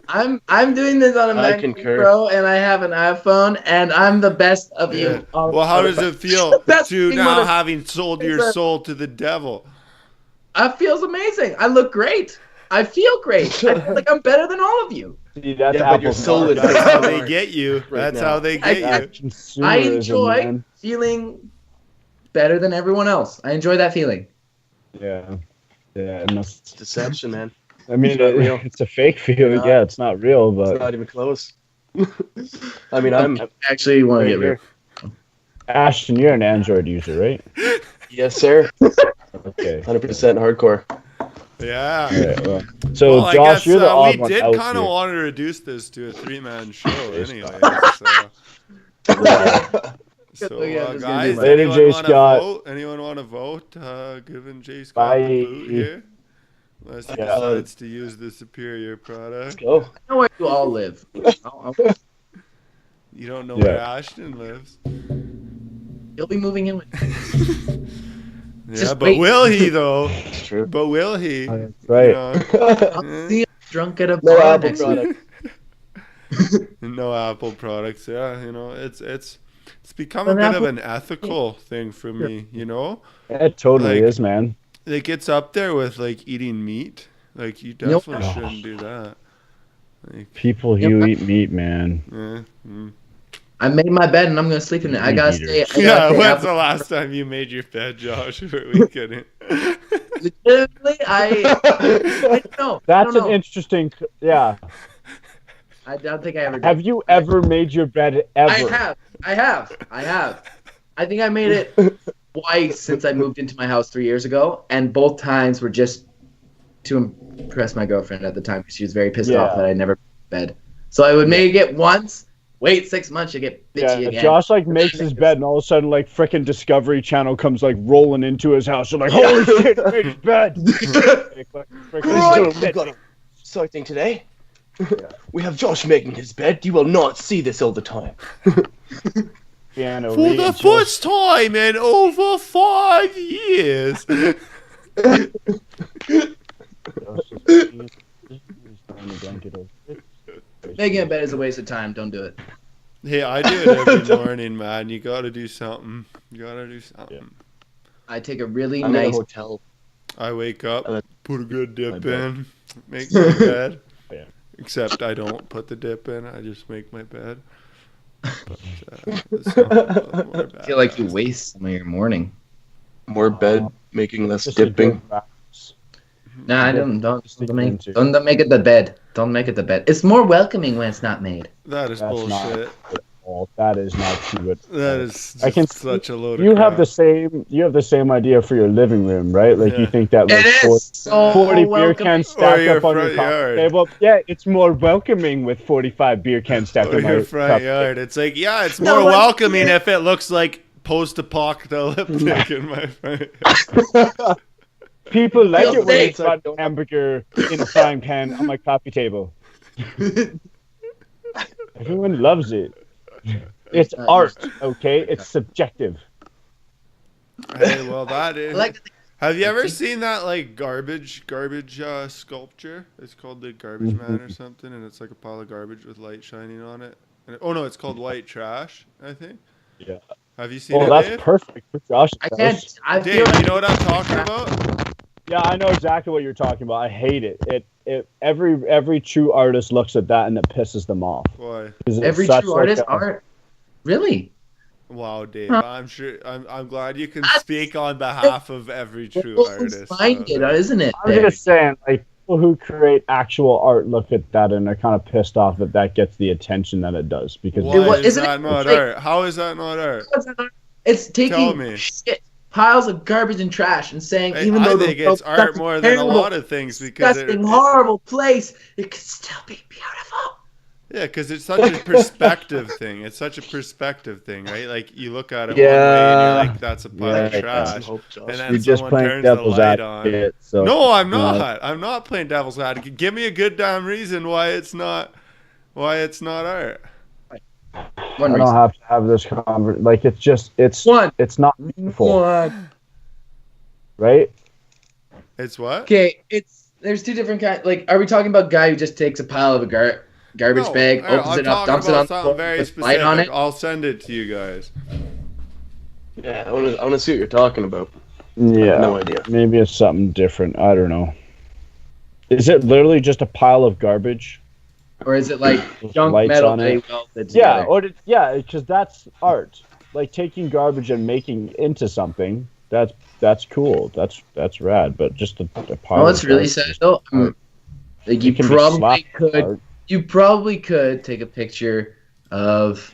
C: I'm doing this on a
D: I
C: MacBook
D: concur.
C: Pro and I have an iPhone and I'm the best of
A: Yeah.
C: you. all.
A: Well, how does it feel
C: That's
A: to
C: being
A: now
C: mother-
A: having sold your soul to the devil?
C: It feels amazing. I look great. I feel great. I feel like I'm better than all of you.
B: See, that's
D: Yeah, but your
B: Apple's
D: soul
B: market.
D: is-
A: That's how they get you.
D: Right
A: That's
D: now.
A: how they
C: I-
A: get
B: Yeah,
A: you.
B: consumerism,
C: I enjoy
B: man.
C: feeling better than everyone else. I enjoy that feeling.
B: Yeah, and
D: It's deception, man.
B: I mean,
D: It's not real.
B: it's a fake feeling. Yeah, it's not real,
D: It's
B: but
D: not even close. I mean, I'm
C: I actually want to
D: right
C: get rid
D: here.
B: Ashton, you're an Android user, right?
D: Yes, sir.
B: Okay.
D: 100% hardcore.
A: Yeah.
B: All right, well. So,
A: Well, I
B: Josh,
A: guess
B: you're the odd
A: we
B: one
A: did
B: out
A: kind of
B: here.
A: want to reduce this to a 3-man show anyway. So
C: Yeah, I'm just gonna
A: guys,
C: do
B: Later,
A: anyone
B: Jay
A: want to
B: Scott.
A: vote? Anyone want to vote? Giving Jay Scott
B: Bye.
A: the boot here? Unless he
B: Yeah.
A: decides to use the superior product.
D: Go.
C: I know where you all live.
A: You don't know
B: Yeah.
A: where Ashton lives.
C: You'll be moving in with me.
A: Yeah,
C: Just
A: but
C: wait.
A: will he though?
D: It's true.
A: But will he?
B: That's right.
A: You know?
C: I'll see you drunk at a
D: No
C: bar
D: Apple
C: next week.
D: product.
A: No Apple products. Yeah, you know, it's become a
C: An
A: bit of
C: Apple-
A: an ethical thing for me. You know,
B: It totally
A: Like-
B: is, man.
A: it gets up there with like eating meat. Like you
C: Nope.
A: definitely shouldn't do that. Like,
B: People who eat meat, man.
C: I made my bed and I'm gonna sleep in it. I gotta
B: Meat
C: stay.
B: eaters.
C: I
A: Yeah,
C: gotta stay
A: when's the
C: Apple-
A: last time you made your bed, Josh? Are we kidding?
C: Legitimately, I don't know. I
B: That's
C: don't
B: an
C: know.
B: interesting. Yeah.
C: I don't think I ever did.
B: Have you ever made your bed ever?
C: I have. I think I made it twice since I moved into my house 3 years ago, and both times were just to impress my girlfriend at the time because she was very pissed off
B: Yeah.
C: that I never made bed. So I would make it once, wait 6 months, you get bitchy
B: Yeah,
C: again.
B: Josh like makes his bed, and all of a sudden, like frickin' Discovery Channel comes like rolling into his house. You're like, holy shit, he made his bed. Like, frickin'
D: We've got a exciting today. We have Josh making his bed. You will not see this all the time.
B: piano.
A: For the
B: reading
A: first time in over 5 years.
C: Making a bed is a waste of time. Don't do it.
A: Hey, I do it every morning, man. You gotta do something. You gotta do something.
C: I take a really
D: I'm in a
C: nice.
D: hotel.
A: I wake up, put a good dip
D: My bed.
A: in, make my bed.
B: Yeah.
A: Except I don't put the dip in. I just make my bed. But,
C: I feel like you waste some of your morning.
D: More bed making, less
B: Just a
D: dipping.
B: good practice.
C: Nah, I don't
B: Stick
C: make
B: into.
C: don't make it the bed. Don't make it the bed. It's more welcoming when it's not made.
A: That is
B: That's
A: bullshit.
B: not all. That is not true.
A: That is
B: I can
A: just such a load
B: You
A: of
B: have
A: crap.
B: the same. You have the same idea for your living room, right? Like
A: Yeah.
B: you think that like
C: It is so
B: 40 beer
C: welcoming.
B: cans
A: Or
B: stacked
A: your
B: up on your
A: front
B: coffee
A: yard.
B: table. Yeah, it's more welcoming with 45 beer cans stacked
A: Or
B: on my
A: your front
B: coffee
A: yard. It's like, yeah, it's
C: No
A: more
C: one-
A: welcoming if it looks like post-apocalyptic in my front yard.
B: People like
C: Feel
B: it when
C: safe.
B: it's got hamburger in a frying pan on my coffee table. Everyone loves it. It's art, okay? It's subjective.
A: Hey, well, that
C: I
A: is.
C: like to think
A: Have you ever seen that like garbage sculpture? It's called the Garbage Man or something, and it's like a pile of garbage with light shining on it. Oh no, it's called White Trash, I think.
B: Yeah.
A: Have you seen
B: Oh,
A: it,
B: that's
A: Dave?
B: perfect for Josh.
C: I can't. I feel
A: Dave,
C: like
A: you know what I'm talking about?
B: Yeah, I know exactly what you're talking about. I hate it. Every true artist looks at that and it pisses them off.
A: Why?
B: 'Cause it's
C: every
B: such
C: true
B: like
C: artist
B: a-
C: aren't really.
A: Wow, Dave.
C: Huh.
A: I'm sure. I'm glad you can
C: That's-
A: speak on behalf of every true artist.
C: Minded, isn't it?
B: I'm just saying, like people who create actual art look at that and they're kind of pissed off that that gets the attention that it does because
A: Why
C: What-
A: is
C: isn't
A: that
C: it
A: not
C: like-
A: art? How is that not art?
C: It's
A: Tell
C: taking
A: me.
C: shit piles of garbage and trash and saying even
A: I
C: though
A: think
C: the
A: it's art more than a lot of things because
C: disgusting, horrible place, it could still be beautiful.
A: Yeah, because it's such a perspective thing. It's such a perspective thing, right? Like you look at it one way and you're like, "That's a pile of trash," and then
B: You're just
A: someone
B: playing
A: turns the
B: devil's
A: light on.
B: advocate. So,
A: No, I'm not. I'm not playing devil's advocate. Give me a good damn reason why it's not art.
B: I don't have to have this conversation. Like it's not meaningful, right?
A: It's what?
C: Okay, there's two different kinds. Like, are we talking about a guy who just takes a pile of a garbage bag, opens it up, dumps it on the floor,
A: very
C: puts light on it?
A: I'll send it to you guys.
D: Yeah, I want to see what you're talking about.
B: Yeah,
D: no idea.
B: Maybe it's something different. I don't know. Is it literally just a pile of garbage?
C: Or is it like junk
B: lights
C: metal
B: on it?
C: welded
B: Yeah,
C: together?
B: because that's art. Like taking garbage and making into something. That's cool. That's rad. But just a pile.
C: Oh, it's really sad though. Like you probably could take a picture of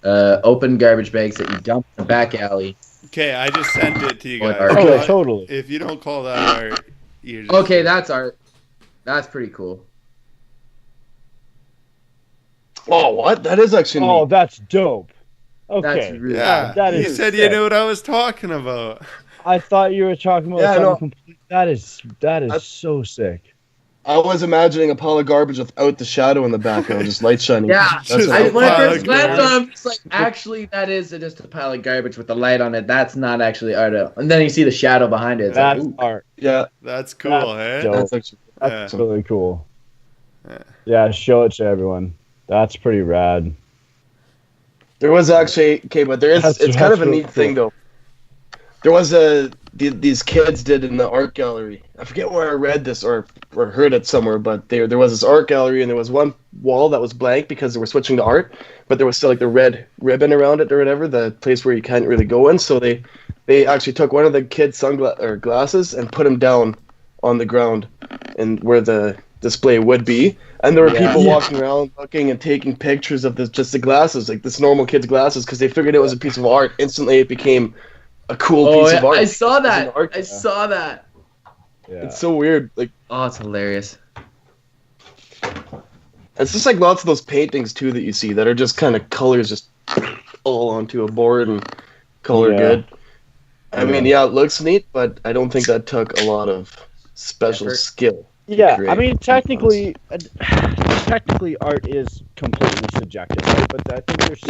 C: open garbage bags that you dump in the back alley.
A: Okay, I just sent it to you guys.
B: Oh, totally.
A: If you don't call that art, you're just...
C: Okay, that's art. That's pretty cool.
D: Oh, what? That is actually
B: Oh,
D: neat.
B: That's dope. Okay.
C: That's really
A: Yeah,
B: That
A: you
B: is
A: said
B: sick.
A: you knew what I was talking about.
B: I thought you were talking about
D: Yeah,
B: something
D: no.
B: complete. That is so sick.
D: I was imagining a pile of garbage without the shadow in the background, just light shining.
C: Yeah,
D: That's what
C: when I
A: pile
C: first
A: of
C: glanced
A: garbage.
C: on it, I'm just like, actually, that is just a pile of garbage with the light on it. That's not actually art. And then you see the shadow behind it. It's like,
B: That's
C: ooh.
B: art.
D: Yeah,
A: That's cool,
B: That's
A: hey?
B: dope.
D: that's actually
B: That's
A: Yeah.
B: really cool.
A: Yeah.
B: Yeah, show it to everyone. That's pretty rad.
D: There was actually but there is.
B: That's
D: It's kind of a
B: really
D: neat thing though. There was these kids did in the art gallery. I forget where I read this or heard it somewhere, but there was this art gallery and there was one wall that was blank because they were switching to art, but there was still like the red ribbon around it or whatever, the place where you can't really go in. So they actually took one of the kids' glasses and put him down on the ground and where the display would be, and there were people walking around looking and taking pictures of just the glasses, like this normal kid's glasses, because they figured it was a piece of art. Instantly it became a cool piece of art.
C: I saw
D: It was an
C: that.
D: art-
C: I saw that.
B: Yeah.
D: It's so weird. Like
C: Oh, it's hilarious.
D: it's just like lots of those paintings too that you see that are just kind of colors just all onto a board and color
B: Yeah.
D: good. I mean, yeah, it looks neat, but I don't think that took a lot of special
C: Effort.
D: skill.
B: Yeah, I
D: create
B: mean,
D: something
B: technically, art is completely subjective, right? But I think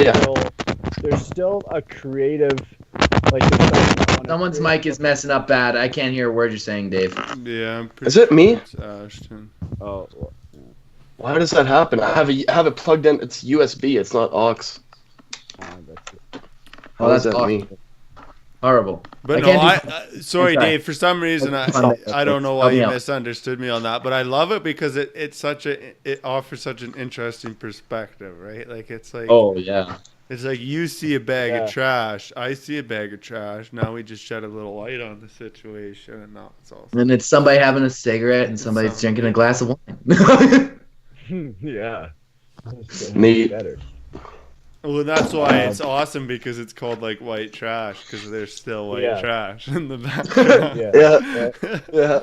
B: there's still a creative, like.
C: Someone's mic is messing up bad. I can't hear a word you're saying, Dave.
A: Yeah, I'm pretty
D: Is it me?
A: It's Ashton.
B: Oh,
D: Why does that happen? I have it plugged in. It's USB. It's not aux.
B: that's it.
C: Oh,
D: How
C: that's
D: is that
C: awesome.
D: me?
C: Horrible.
A: But
C: I
A: no,
C: can't
A: sorry,
C: Sorry.
A: Dave. For some reason, I don't know why
C: Help me
A: you
C: out.
A: misunderstood me on that, but I love it because it offers such an interesting perspective, right? Like it's like
C: Oh yeah.
A: it's like you see a bag
B: Yeah.
A: of trash, I see a bag of trash. Now we just shed a little light on the situation, and now it's all.
C: And it's somebody having a cigarette and somebody's drinking a glass of wine.
B: Yeah.
D: Neat.
B: Better.
A: Well, that's why it's awesome because it's called like white trash because there's still white
B: Yeah.
A: trash in the background.
B: Yeah.
D: Yeah.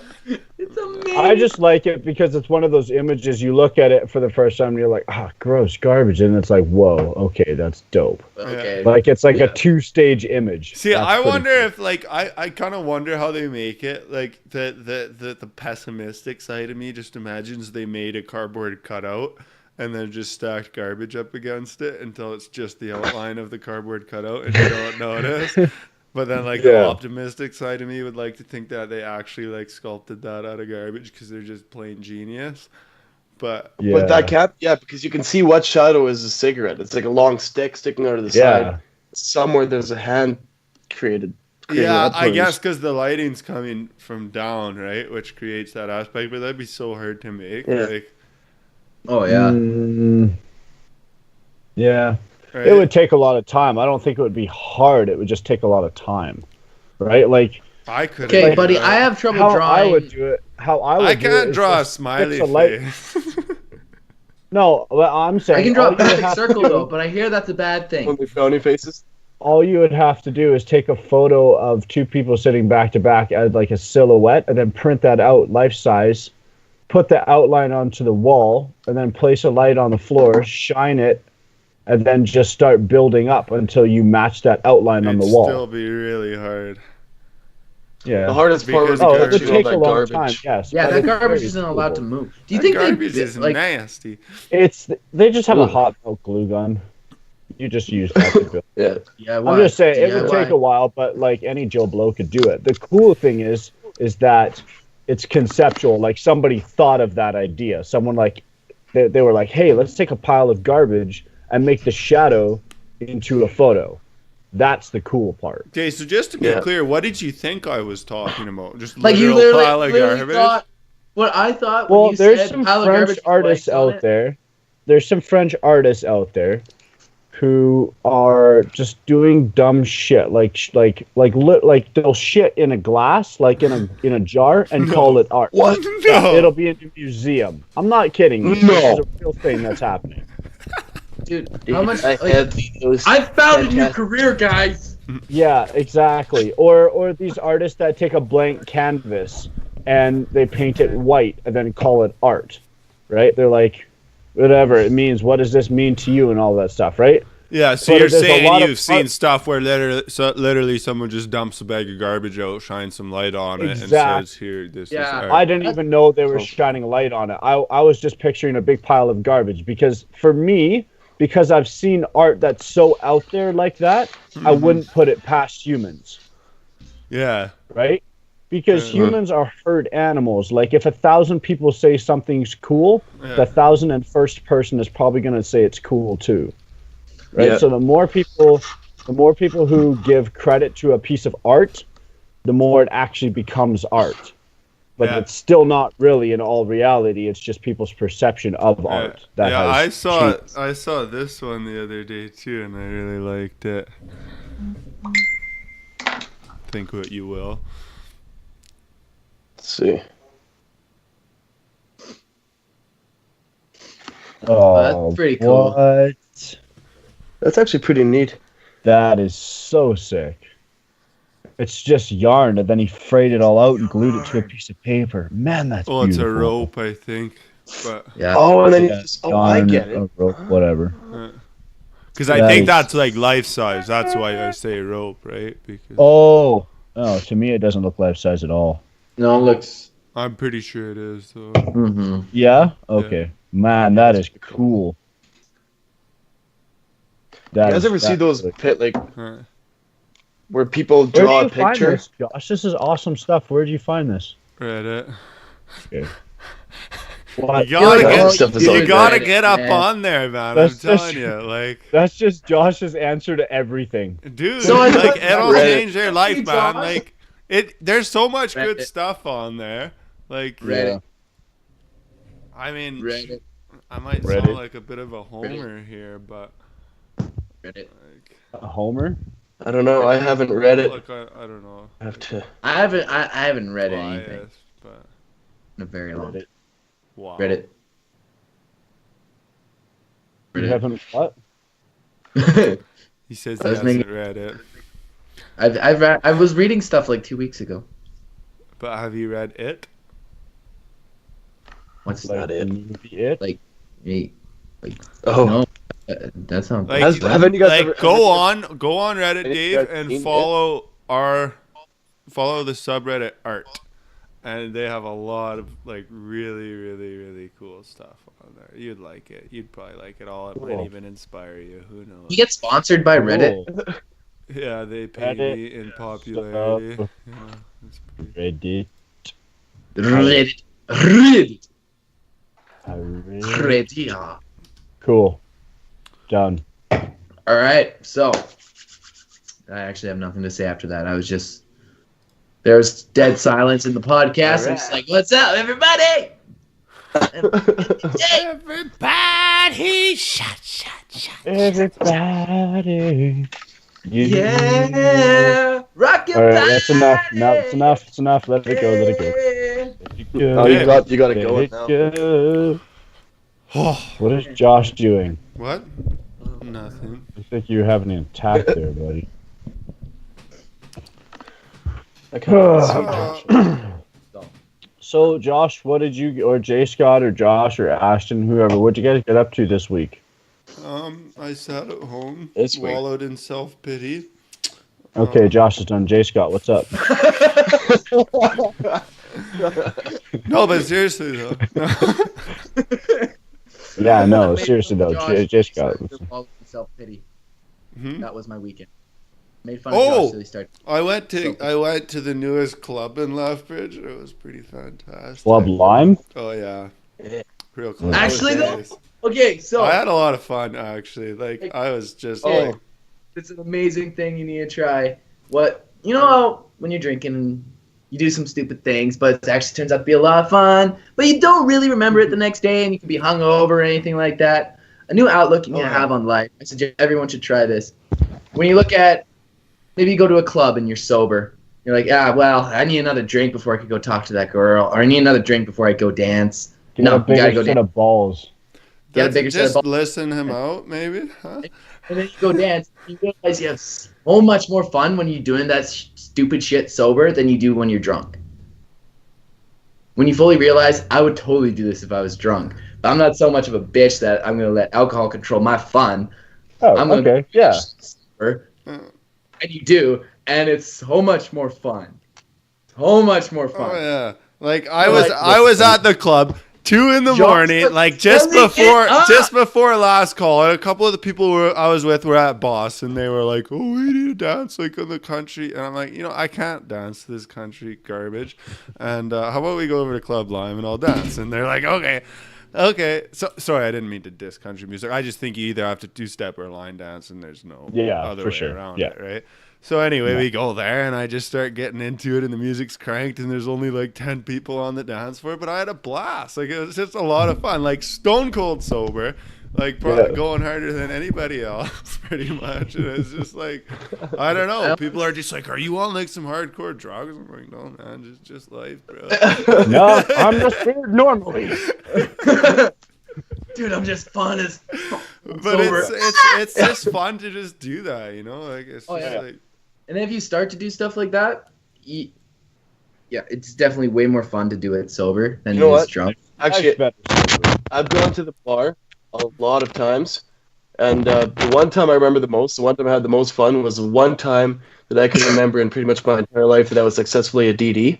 C: It's amazing.
B: I just like it because it's one of those images you look at it for the first time and you're like, gross garbage, and it's like, whoa, okay, that's dope.
C: Okay.
B: Like it's like
D: Yeah.
B: a 2-stage image.
A: See,
B: That's
A: I
B: pretty
A: wonder
B: cool.
A: if like I kind of wonder how they make it. Like the pessimistic side of me just imagines they made a cardboard cutout and then just stacked garbage up against it until it's just the outline of the cardboard cutout and you don't notice. But then like the
B: Yeah.
A: optimistic side of me would like to think that they actually like sculpted that out of garbage because they're just plain genius. But
B: Yeah.
D: But that can't. Yeah, because you can see what shadow is a cigarette. It's like a long stick sticking out of the
B: Yeah.
D: side. Somewhere there's a hand created. creating
A: yeah,
D: that
A: I
D: pose.
A: guess because the lighting's coming from down, right, which creates that aspect. But that'd be so hard to make.
D: Yeah.
A: Like,
C: Oh yeah.
B: Yeah.
A: right?
B: It would take a lot of time. I don't think it would be hard. It would just take a lot of time. Right? Like
A: I could.
C: Okay, buddy, I have trouble
B: how
C: drawing.
B: I would do it. How I would
A: I
B: do it
A: can't
B: is
A: draw a
B: just
A: smiley
B: fix a light-
A: face.
B: No, well, I'm saying
C: I can draw
B: all
C: a
B: you
C: perfect
B: have to
C: circle
B: do-
C: though, but I hear that's a bad
D: When
C: thing.
D: they frowny faces.
B: all you would have to do is take a photo of two people sitting back to back as like a silhouette, and then print that out life size, put the outline onto the wall, and then place a light on the floor, shine it, and then just start building up until you match that outline on the
A: It'd
B: wall.
A: still be really hard.
B: Yeah.
D: The hardest part was
A: Because-
B: Oh, it would
D: catching all
B: take a
D: that
B: long
D: garbage.
B: time. Yes.
C: Yeah,
B: but
C: that
B: it's
C: garbage
B: very
C: isn't allowed to
B: doable.
C: move. Do you
A: That
C: think
A: garbage
C: they
A: is
C: like?
A: nasty.
B: They just have a
D: Ugh.
B: hot melt glue gun. You just use that to build.
D: Yeah.
C: Yeah,
B: I'm just saying it would take a while, but like any Joe Blow could do it. The cool thing is that it's conceptual. Like somebody thought of that idea. Someone like they were like, hey, let's take a pile of garbage and make the shadow into a photo. That's the cool part.
A: Okay, so just to be
D: Yeah.
A: clear, what did you think I was talking about? Just
C: Like you
A: literal pile of
C: literally
A: garbage?
C: thought what I thought. When
B: Well,
C: you
B: there's
C: said
B: some
C: pile of
B: French
C: garbage with
B: artists
C: blanks on
B: out
C: it.
B: there. There's some French artists out there who are just doing dumb shit, like they'll shit in a glass, like in a jar, and call it art.
D: What?
A: No.
B: It'll be in a museum. I'm not kidding. you.
D: No.
B: This is a real thing that's happening.
C: Dude, how much?
D: I
C: Like,
D: had those.
C: I found a new
D: fantastic-
C: career, guys.
B: Yeah, exactly. Or these artists that take a blank canvas and they paint it white and then call it art, right? They're like, whatever it means. What does this mean to you and all that stuff, right?
A: Yeah, so
B: But
A: you're
B: there's a
A: saying
B: lot of
A: you've seen
B: art-
A: stuff where literally someone just dumps a bag of garbage out, shines some light on it, and
B: Exact-
A: says, "Here, this
C: Yeah.
A: is art."
B: I didn't even know they were shining a light on it. I was just picturing a big pile of garbage because for me, because I've seen art that's so out there like that, I wouldn't put it past humans,
A: Yeah,
B: right? Because
A: Mhm.
B: humans are herd animals. Like if 1,000 people say something's cool,
A: yeah.
B: the 1,001st person is probably going to say it's cool too, right?
D: Yeah.
B: So the more people who give credit to a piece of art, the more it actually becomes art. But
A: Yeah.
B: it's still not really in all reality. It's just people's perception of art. That
A: yeah,
B: has
A: I saw
B: changed.
A: I saw this one the other day too, and I really liked it. Think what you will.
D: Let's see.
B: Oh,
C: that's pretty cool.
B: What?
D: That's actually pretty neat.
B: That is so sick. It's just yarn, and then he frayed it all out and glued it to a piece of paper. Man, that's
A: Oh, it's
B: beautiful.
A: a rope, I think. But
C: Yeah.
D: Oh, and then you
B: Yeah,
D: just. Oh, I
B: yarn,
D: get it.
B: a rope, whatever.
A: because I
B: That
A: think
B: is-
A: that's like life size. That's why I say rope, right? Because
B: Oh, to me it doesn't look life size at all.
C: No, it looks.
A: I'm pretty sure it is. So
C: Mm-hmm.
B: Yeah? Okay. Man, that is cool.
D: You guys ever see those pit like
A: uh,
D: where people
B: Where
D: draw
B: do
D: a
B: you find
D: picture?
B: this, Josh? This is awesome stuff. Where did you find this?
A: Reddit.
B: What?
A: You gotta
D: that
A: get,
D: stuff is
A: you
D: on
A: gotta
C: Reddit,
A: get up
C: man.
A: on there, man.
B: That's
A: I'm
B: just-
A: telling you, like,
B: That's just Josh's answer to everything.
A: dude,
C: So I-
A: like it'll
D: Reddit.
A: change their life,
C: Hey,
A: man.
C: Josh.
A: Like, there's so much good
C: Reddit.
A: stuff on there. Like,
C: Reddit.
A: I mean,
C: Reddit.
A: I might
B: Reddit.
A: sound like a bit of a homer here, but
C: Reddit.
A: like,
B: A Homer?
D: I don't know. I haven't read it.
A: look, I don't know.
D: I have to.
C: I haven't read anything
A: Biased, but
C: in a very long time.
A: wow.
C: Reddit.
B: You haven't what?
A: He says
C: I
A: he
C: was
A: hasn't
C: making-
A: read it,
C: I was reading stuff like 2 weeks ago.
A: but have you read it?
C: What's
B: Like
D: not
C: that?
D: it.
B: the movie It?
C: Hey,
D: Oh,
C: no, that sounds.
A: Like,
D: haven't you guys
A: like
D: ever?
A: go on Reddit,
D: Any of you
A: Dave,
D: guys
A: and
D: seen it?
A: follow the subreddit art, and they have a lot of like really, really, really cool stuff on there. You'd like it. You'd probably like it all. It might
B: Cool.
A: even inspire you. Who knows?
C: You get sponsored by Reddit.
B: Cool.
A: Yeah, they pay
B: Reddit
A: me in popularity.
B: stuff.
A: Yeah, it's pretty-
B: Reddit.
C: Reddit.
B: I really-
C: Reddit.
B: Cool. Done.
C: All right, so I actually have nothing to say after that. I was just there's dead silence in the podcast. I'm just like, "What's up, everybody?" Hey,
A: Everybody, shut.
B: Everybody.
C: yeah, rock your
B: All right,
C: body.
B: that's enough. No, it's enough. It's enough. Let it go. Let it go. Let it go.
D: Oh, you got it
B: Let
D: going
B: it
D: now.
B: go. What is Josh doing?
A: What? Nothing.
B: I think you're having an attack there, buddy.
D: I can't see
B: So, Josh, what did you, or Jay Scott, or Josh, or Ashton, whoever, what'd you guys get up to this week?
A: I sat at home,
D: This week.
A: wallowed in self-pity.
B: Okay, Josh is done. Jay Scott, what's up?
A: No, but seriously though.
B: Yeah, no, seriously though, Jay Scott.
C: Self-pity.
A: Hmm?
C: That was my weekend. Made fun of Josh till he started.
A: I went to the newest club in Lethbridge. It was pretty fantastic.
B: Club Lime?
A: Oh yeah,
D: Yeah.
A: real club.
C: Actually, though?
A: Nice.
C: Okay, so
A: I had a lot of fun actually. Like I was just
C: Oh.
A: like,
C: it's an amazing thing you need to try. What you know how when you're drinking, you do some stupid things, but it actually turns out to be a lot of fun. But you don't really remember it the next day, and you can be hungover or anything like that. A new outlook you can have on life. I suggest everyone should try this. When you look at, maybe you go to a club and you're sober. You're like, well, I need another drink before I could go talk to that girl, or I need another drink before I go dance.
B: You got a
C: You gotta
B: bigger
C: go
B: set
C: dance.
B: of balls.
C: Get a bigger set of
A: just
C: balls.
A: listen him out, maybe. Huh?
C: And then you go dance. You realize you have so much more fun when you're doing that stupid shit sober than you do when you're drunk. When you fully realize, I would totally do this if I was drunk. But I'm not so much of a bitch that I'm going to let alcohol control my fun.
B: Oh,
C: I'm gonna
B: okay, yeah.
C: sober, and you do, and it's so much more fun. So much more fun.
A: Oh yeah, like I
C: Like-
A: was at the club 2 in the
C: Just
A: morning, like just
C: telling it
A: before last call. And a couple of the people I was with were at Boss, and they were like, "Oh, we need to dance like in the country." And I'm like, I can't dance to this country garbage. And how about we go over to Club Lime and I'll dance? And they're like, "Okay." So sorry, I didn't mean to diss country music. I just think you either have to two-step or line dance, and there's no other
B: for
A: way
B: sure.
A: around
B: Yeah.
A: it, right? So anyway, we go there, and I just start getting into it, and the music's cranked, and there's only like 10 people on the dance floor, but I had a blast. Like, it was just a lot of fun. Like, stone cold sober, like probably going harder than anybody else, pretty much. And it's just like, I don't know. People are just like, "Are you on like some hardcore drugs?" I'm like, "No, man, just life, bro."
B: No, I'm just weird normally.
C: Dude, I'm just fun as
A: But
C: sober.
A: it's just fun to just do that, Like, it's just
C: yeah.
A: like.
C: And then if you start to do stuff like that, it's definitely way more fun to do it sober than
D: You know
C: it is
D: what?
C: drunk.
D: Actually,
B: That's better.
D: I've gone to the bar a lot of times, and the one time I remember the most, the one time I had the most fun was the one time that I can remember in pretty much my entire life that I was successfully a DD.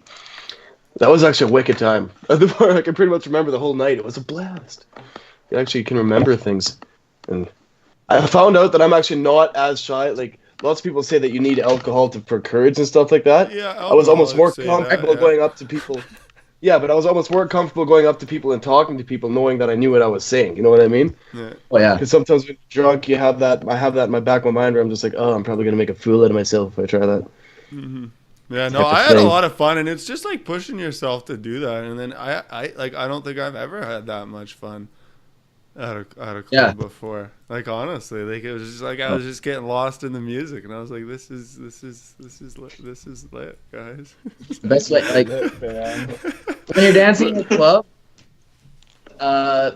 D: That was actually a wicked time. At the bar, I can pretty much remember the whole night. It was a blast. You actually can remember things. And I found out that I'm actually not as shy. Like, lots of people say that you need alcohol for courage and stuff like that.
A: Yeah,
D: I was almost more
A: alcoholics say that,
D: comfortable
A: yeah.
D: going up to people. Yeah, but I was almost more comfortable going up to people and talking to people knowing that I knew what I was saying. You know what I mean?
A: Yeah.
C: Oh yeah.
D: Because sometimes when you're drunk, I have that in my back of my mind where I'm just like, oh, I'm probably going to make a fool out of myself if I try that.
A: Yeah, no,
C: type of
A: I had a
C: thing.
A: lot of fun, and it's just like pushing yourself to do that. And then I don't think I've ever had that much fun at a club
C: Yeah.
A: before. Like, honestly, like it was just like I was just getting lost in the music, and I was like, this is lit, guys.
C: The best way, like
B: Man.
C: when you're dancing in a club,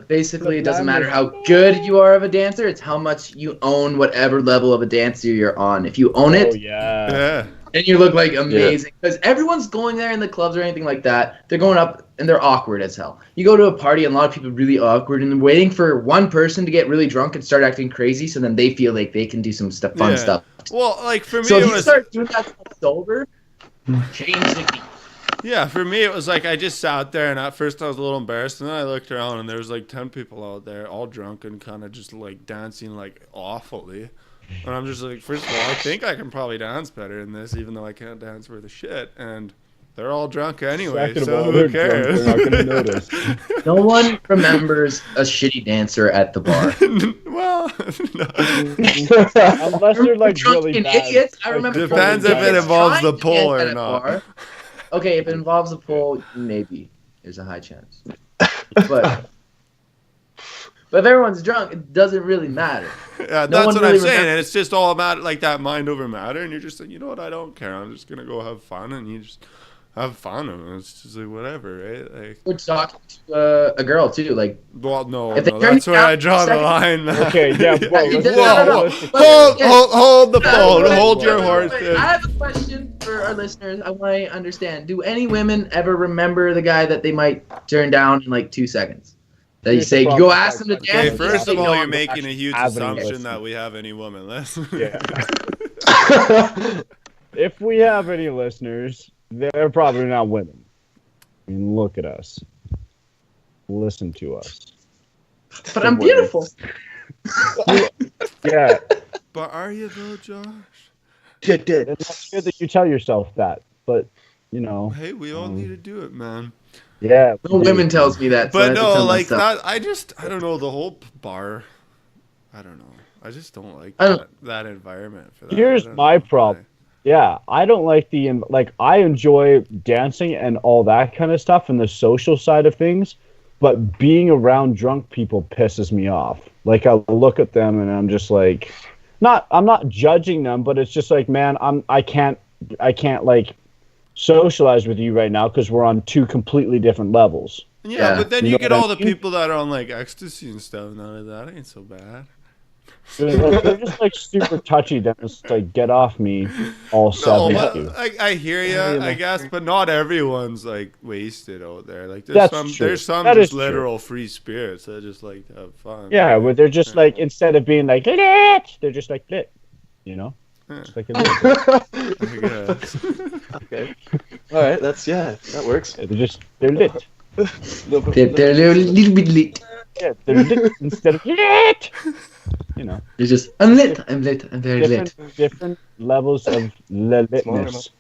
C: basically it doesn't matter how good you are of a dancer. It's how much you own whatever level of a dancer you're on. If you own
B: Oh,
C: it,
B: yeah.
A: Yeah.
C: and you look like amazing, because everyone's going there in the clubs or anything like that. They're going up and they're awkward as hell. You go to a party and a lot of people are really awkward and they're waiting for one person to get really drunk and start acting crazy, so then they feel like they can do some fun
A: Yeah.
C: stuff.
A: Well, like for me,
C: So if
A: it
C: you
A: was
C: start doing that stuff sober, change the game.
A: yeah. For me, it was like I just sat there, and at first I was a little embarrassed, and then I looked around, and there was like 10 people out there, all drunk and kind of just like dancing like awfully. And I'm just like, first of all, I think I can probably dance better than this, even though I can't dance worth a shit. And they're all drunk anyway,
B: Second of
A: so
B: all,
A: who
B: they're drunk,
A: cares?
B: they're not gonna notice.
C: No one remembers a shitty dancer at the bar.
A: Well, no.
B: Unless they're like
C: Drunk
B: really
C: and
B: bad.
C: idiots. I remember
A: Depends
C: drunk
A: if it
C: idiots
A: involves
C: trying
A: the
C: to
A: pole
C: dance
A: or
C: at a
A: not.
C: bar. Okay, if it involves the pole, maybe there's a high chance. But if everyone's drunk, it doesn't really matter.
A: Yeah,
C: No
A: that's
C: one
A: what
C: really
A: I'm saying.
C: remembers.
A: And it's just all about like that mind over matter, and you're just like, you know what, I don't care. I'm just gonna go have fun, and you just have fun. And it's just like whatever, right? Like,
C: We're talking to a girl too. Like,
A: well, no,
C: If they
A: no,
C: turn
A: that's
C: you
A: where
C: down
A: I draw
C: for a
A: the
C: second-
A: line, man.
B: Okay, yeah, whoa,
C: You
B: let's
C: did-
B: get
C: no, no, no.
B: realistic
A: Hold,
B: here.
A: hold the phone.
C: Wait,
A: Hold
C: wait,
A: your
C: wait,
A: horses.
C: wait. I have a question for our listeners. I want to understand. Do any women ever remember the guy that they might turn down in like 2 seconds? That you
B: Here's
C: say,
B: the
C: you
B: problem
C: go
B: with
C: ask
B: that
C: them to
B: question.
A: Okay,
C: dance.
B: Yeah,
A: first
C: they
A: of
C: say
A: all,
C: no.
A: you're making a huge
B: have any
A: assumption
B: listeners.
A: that we have any women listening.
B: Yeah. If we have any listeners, they're probably not women. I mean, look at us. Listen to us.
C: But I'm beautiful.
B: Yeah,
A: But are you though, Josh?
B: it's good that you tell yourself that, but you know,
A: Hey, we all need to do it, man.
B: yeah.
C: No women tells me that. So I
A: But
C: have to
A: no,
C: tell
A: like
C: myself.
A: that. I don't know the whole bar. I don't know. I just don't like
C: I don't-
A: that environment for that.
B: Here's
A: I don't
B: my
A: know why.
B: problem. Yeah, I don't like I enjoy dancing and all that kind of stuff and the social side of things, but being around drunk people pisses me off. Like I look at them and I'm just like, I'm not judging them, but it's just like, man, I can't like socialize with you right now because we're on two completely different levels.
A: Yeah,
C: Yeah.
A: but then
B: You
A: you
B: know
A: get
B: what I
A: all the
B: mean?
A: people that are on like ecstasy and stuff. None of that ain't so bad.
B: They're just like super touchy. Then it's like, get off me, all
A: No,
B: seven
A: but
B: of you.
A: I hear you,
B: Yeah,
A: I guess, but not everyone's like wasted out there. Like
B: That's
A: there's
B: true.
A: some
B: That is
A: just
B: true.
A: literal free spirits that just like to have fun.
B: Yeah, where they're just like, instead of being like lit, they're just like lit. You know,
A: Yeah.
B: just like a lit.
A: I guess.
D: Okay. All right. That works.
B: They're lit.
C: They're a little bit lit.
B: Yeah, they're lit instead of lit. You know,
C: They're just, I'm lit. I'm very lit.
B: different levels of litness.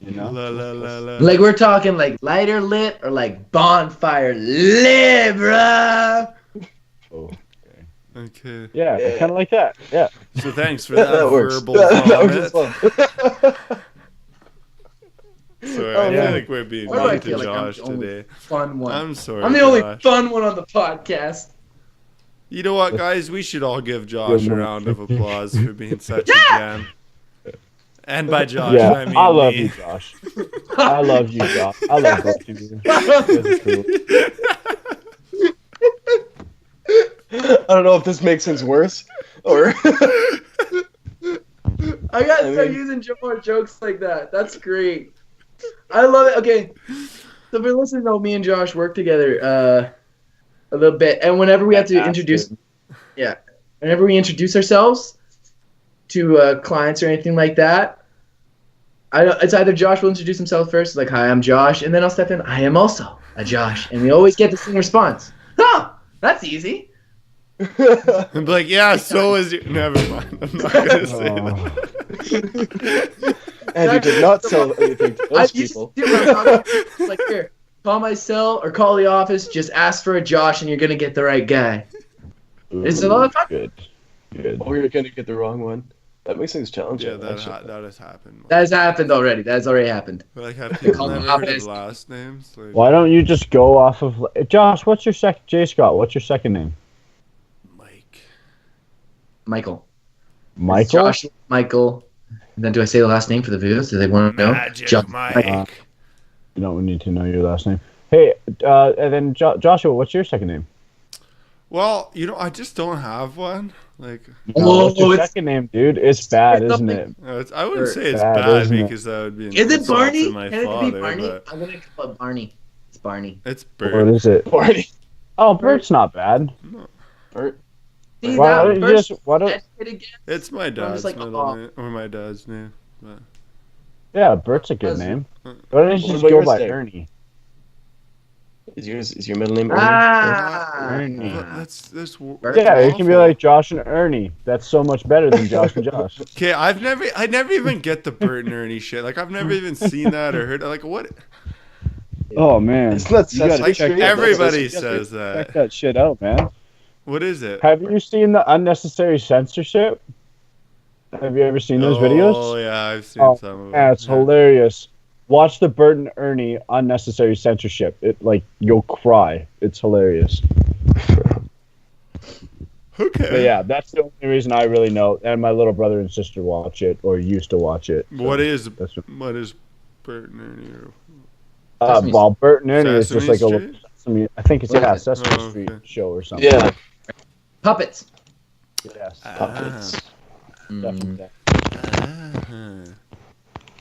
B: You know,
A: La, la, la, la.
C: Like we're talking like lighter lit or like bonfire lit, bruh.
B: oh,
A: Okay.
B: yeah,
D: Yeah.
B: kind of like that. Yeah,
A: So thanks for
D: That,
A: that,
D: works.
A: verbal
D: That works as
A: vomit.
D: well.
A: Sorry,
D: Oh,
A: I
B: yeah.
A: feel like we're being
C: Why do I
A: mean to
C: feel like I'm
A: Josh
C: the only
A: today.
C: fun one?
A: I'm sorry.
C: I'm the only
A: Josh.
C: fun one on the podcast.
A: You know what, guys? We should all give Josh a round of applause for being such a gem. And by Josh,
B: yeah.
A: I mean
B: I love
A: me.
B: you, Josh. I love you, Josh. I love both of you. That's cool.
D: I don't know if this makes things worse or.
C: I gotta
D: I
C: start
D: mean-
C: using more jokes like that. That's great. I love it. Okay, so for listeners, know me and Josh work together a little bit, and whenever we have to introduce, whenever we introduce ourselves to clients or anything like that, it's either Josh will introduce himself first, like "Hi, I'm Josh," and then I'll step in. I am also a Josh, and we always get the same response. Oh, that's easy.
A: I'm like, yeah, so is you. Never mind. I'm not gonna say that.
D: And you did not sell anything to
C: I
D: those
C: used
D: people.
C: to do what I'm talking about. Like, here, call my cell or call the office. Just ask for a Josh, and you're gonna get the right guy. It's a lot of fun.
B: Good. Good.
D: Oh, you're gonna get the wrong one. That makes things challenging.
A: Yeah, that
D: actually.
A: has happened.
C: That has happened already. That has already happened.
A: Like, have people
C: call
A: never
C: the
A: heard of
C: office.
A: last names? Like,
B: Why don't you just go off of Josh? What's your J. Scott? What's your second name?
A: Mike.
C: Michael. It's
B: Michael.
C: Josh. Michael. And then do I say the last name for the viewers? Do they want to know?
A: Magic
C: Josh.
A: Mike.
B: You don't need to know your last name. Hey, and then Joshua, what's your second name?
A: Well, I just don't have one. Like,
C: Oh,
B: what's your
C: it's-
B: second name, dude? It's bad,
C: it's
B: isn't
C: something-
B: it?
A: I wouldn't say it's
B: Bad,
A: bad
B: isn't it?
A: because that would be an
C: Is it
A: insult
C: Barney?
A: to my
C: Can it
A: father,
C: be Barney?
A: but
C: I'm gonna call it Barney. It's Barney.
A: it's
B: What
A: Bert.
B: is it?
D: Barney.
B: Oh, Bert's not bad.
D: Bert.
C: See
B: Why
C: that
B: don't you
C: first
B: just? Why don't?
C: again?
A: It's my dad's
C: like,
A: middle
C: oh.
A: name or my dad's name. But
B: Yeah, Bert's a good
C: That's-
B: name. Why don't you
D: What
B: just
D: about
B: go
D: yours,
B: by
D: Dave?
B: Ernie?
D: Is your middle name Ernie?
C: Ah.
B: Ernie.
A: that's
C: Bert?
B: Yeah, it can be like Josh and Ernie. That's so much better than Josh and Josh.
A: Okay, I never even get the Bert and Ernie shit. Like, I've never even seen that or heard. Like, what?
B: Oh man,
D: It's not
B: You gotta
D: Sesame
A: Like,
D: Street.
B: check
A: everybody
B: You gotta
A: says
B: check
A: that.
B: that shit out, man.
A: What is it?
B: Have you seen the unnecessary censorship? Have you ever seen those videos?
A: Oh yeah, I've seen
B: Oh,
A: some of them.
B: Yeah, it's hilarious. Watch the Bert and Ernie unnecessary censorship. You'll cry. It's hilarious.
A: Okay.
B: But yeah, that's the only reason I really know. And my little brother and sister watch it or used to watch it. So
A: What is
B: that's what-
A: Bert and Ernie? Or
C: Sesame
B: Well, Bert and Ernie is just
A: Sesame
B: like a little
A: Street?
B: Sesame. I think it's
C: What
B: yeah,
C: is it?
B: Sesame
A: Oh,
B: Street
A: okay.
B: show or something.
D: Yeah.
C: Puppets.
B: Yes.
D: Puppets.
B: Definitely.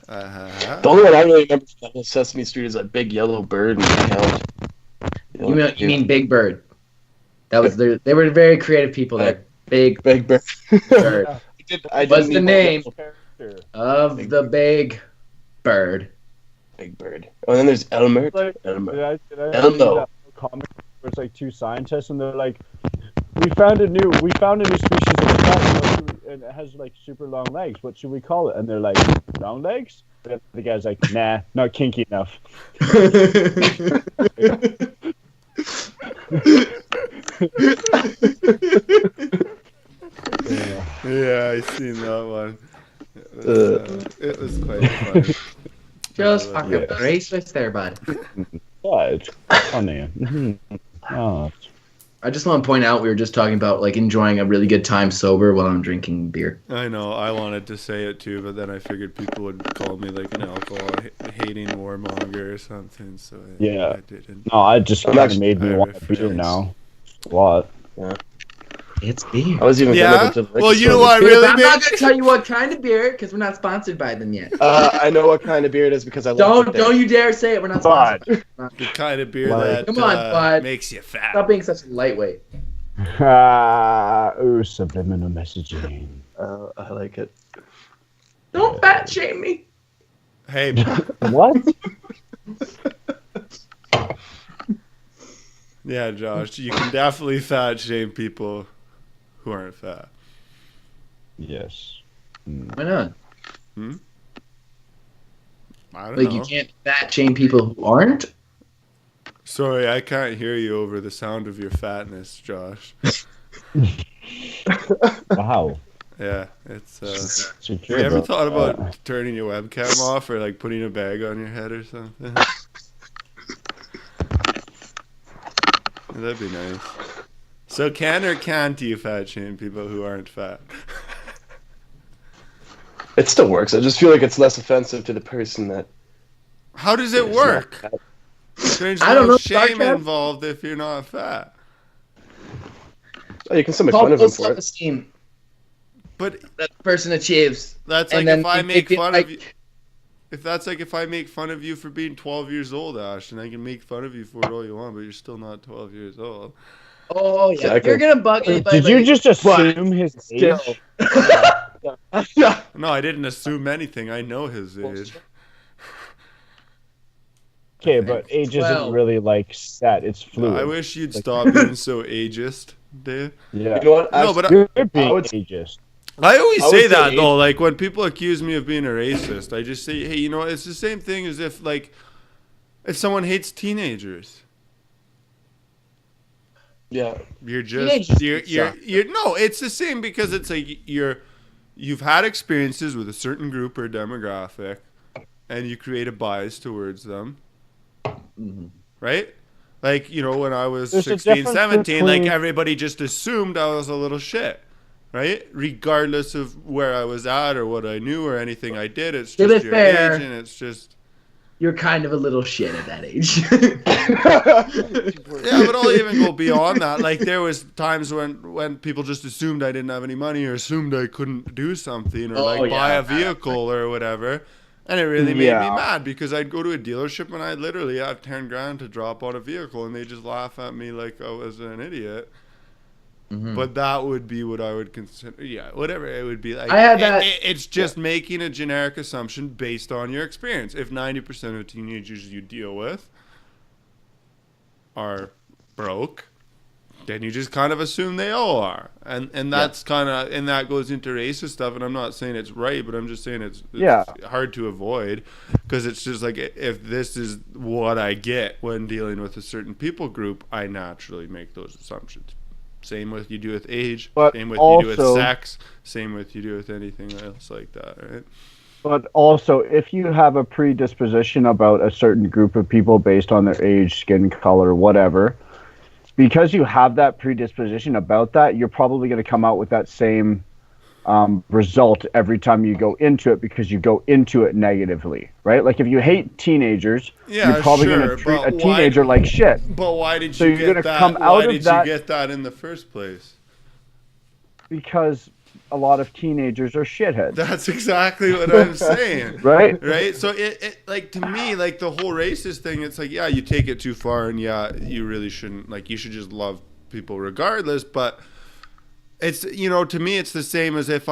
D: The only one I really remember from the whole Sesame Street is that big yellow bird and the hound.
C: You mean Big Bird? That was they were very creative people there. Big
D: Big Bird.
C: Bird.
D: I
C: What's
D: didn't
C: the
D: even
C: name
D: know.
B: Character.
C: of the Big Bird?
D: Big Bird. Oh, and then there's Elmer.
B: Like,
D: Elmer.
B: Did I
D: Hell
B: read
D: no.
B: that comic where it's like two scientists and they're like, we found a new species of cat and it has like super long legs. What should we call it? And they're like, long legs? And the guy's like, nah, not kinky enough.
A: Yeah, I seen that one. It was quite funny.
C: Just
A: Yeah.
C: fucking racist there, bud.
B: Yeah, it's funny. Oh,
C: I just want to point out we were just talking about like enjoying a really good time sober while I'm drinking beer.
A: I know, I wanted to say it too, but then I figured people would call me like an alcohol-hating warmonger or something, so
B: Yeah.
A: I didn't.
B: no, I just
D: I'm
B: kind of
D: actually
B: made me
A: I
B: want a
A: refuse.
B: beer now. A lot.
C: It's beer.
D: I was even
A: Yeah?
D: gonna go to the
A: Well, you know
D: liquor
A: what
C: Dude,
A: really
C: I'm not
A: makes...
C: gonna tell you what kind of beer because we're not sponsored by them yet.
D: store. I know what kind of beer it is because I love
C: Don't you dare say it. We're not sponsored.
A: The kind of beer
B: Like-
A: that
C: Come on, bud.
A: makes you fat.
C: Stop being such a lightweight.
B: Ooh, subliminal messaging.
D: I like it.
C: Don't fat shame me.
A: Hey,
B: What?
A: yeah, Josh, you can definitely fat shame people who aren't fat.
B: Yes.
C: Why not?
A: I don't
C: Like
A: know.
C: you can't fat shame people who aren't.
A: Sorry, I can't hear you over the sound of your fatness, Josh.
B: Wow.
A: Yeah, it's.
B: So
A: Have you ever thought about turning your webcam off or like putting a bag on your head or something? That'd be nice. So can or can't you fat shame people who aren't fat?
D: It still works. I just feel like it's less offensive to the person that.
A: How does it work? There's
C: I don't
A: no
C: know,
A: shame
C: sarcasm?
A: involved if you're not fat.
D: Oh, you can still make
C: Call
D: fun of
C: low
D: them for it.
C: self-esteem
A: But
C: that the person achieves.
A: that's
C: And
A: like
C: then
A: if I
C: you
A: make
C: feel
A: fun
C: like-
A: of you. If that's like if I make fun of you for being 12 years old, Ash, and I can make fun of you for it all you want, but you're still not 12 years old.
C: Oh yeah,
D: Exactly.
C: you're gonna bug anybody.
B: Did you just assume his age?
D: Still.
A: No, I didn't assume anything. I know his
D: Well,
A: age.
B: Okay, but age isn't
C: 12.
B: really like set. It's fluid.
A: I wish you'd stop being so ageist, Dave.
B: Yeah.
D: You know what?
A: No, but
B: You're being
D: I would-
B: ageist.
A: I always
D: I would
A: say
D: say
A: that
D: age-
A: though. Like when people accuse me of being a racist, I just say, hey, you know, it's the same thing as if if someone hates teenagers.
D: Yeah.
A: You're
C: Teenagers
A: just you're
C: suck.
A: you're no, it's the same because it's like you've had experiences with a certain group or demographic and you create a bias towards them.
C: Mhm.
A: Right? Like, you know, when I was
B: There's a
A: 16,
B: difference
A: 17, like
B: between-
A: everybody just assumed I was a little shit. Right? Regardless of where I was at or what I knew or anything I did, it's
C: To
A: just
C: be
A: your
C: fair-
A: age and it's just
C: You're kind of a little shit at that age.
A: yeah, but I'll even go beyond that. Like there was times when people just assumed I didn't have any money or assumed I couldn't do something or
C: Oh,
A: like buy
C: yeah.
A: a vehicle or whatever. And it really made me
B: Yeah.
A: mad because I'd go to a dealership and I'd literally have 10 grand to drop on a vehicle and they just laugh at me like I was an idiot.
C: Mhm.
A: But that would be what I would consider, yeah, whatever it would be. Like,
C: I had that-
A: it's just making a generic assumption based on your experience. If 90% of teenagers you deal with are broke, then you just kind of assume they all are, and that's kind of, and that goes into racist stuff. And I'm not saying it's right, but I'm just saying it's
B: Yeah.
A: hard to avoid because it's just like if this is what I get when dealing with a certain people group, I naturally make those assumptions. Same with you do with age,
B: But
A: same with you do with
B: also-
A: sex, same with you do with anything else like that, right?
B: But also, if you have a predisposition about a certain group of people based on their age, skin color, whatever, because you have that predisposition about that, you're probably going to come out with that same result every time you go into it because you go into it negatively, right? Like if you hate teenagers,
A: Yeah,
B: you're probably
A: sure,
B: going to treat
A: but
B: a teenager like shit.
A: But why did
B: So
A: you
B: you're
A: get
B: gonna
A: that?
B: come
A: Why
B: out of
A: did
B: that-
A: you get that in the first place?
B: Because a lot of teenagers are shitheads,
A: That's exactly what I'm saying.
B: right?
A: Right? So it like to me, like the whole racist thing, it's like, yeah, you take it too far and yeah, you really shouldn't, like you should just love people regardless, but it's, you know, to me it's the same as if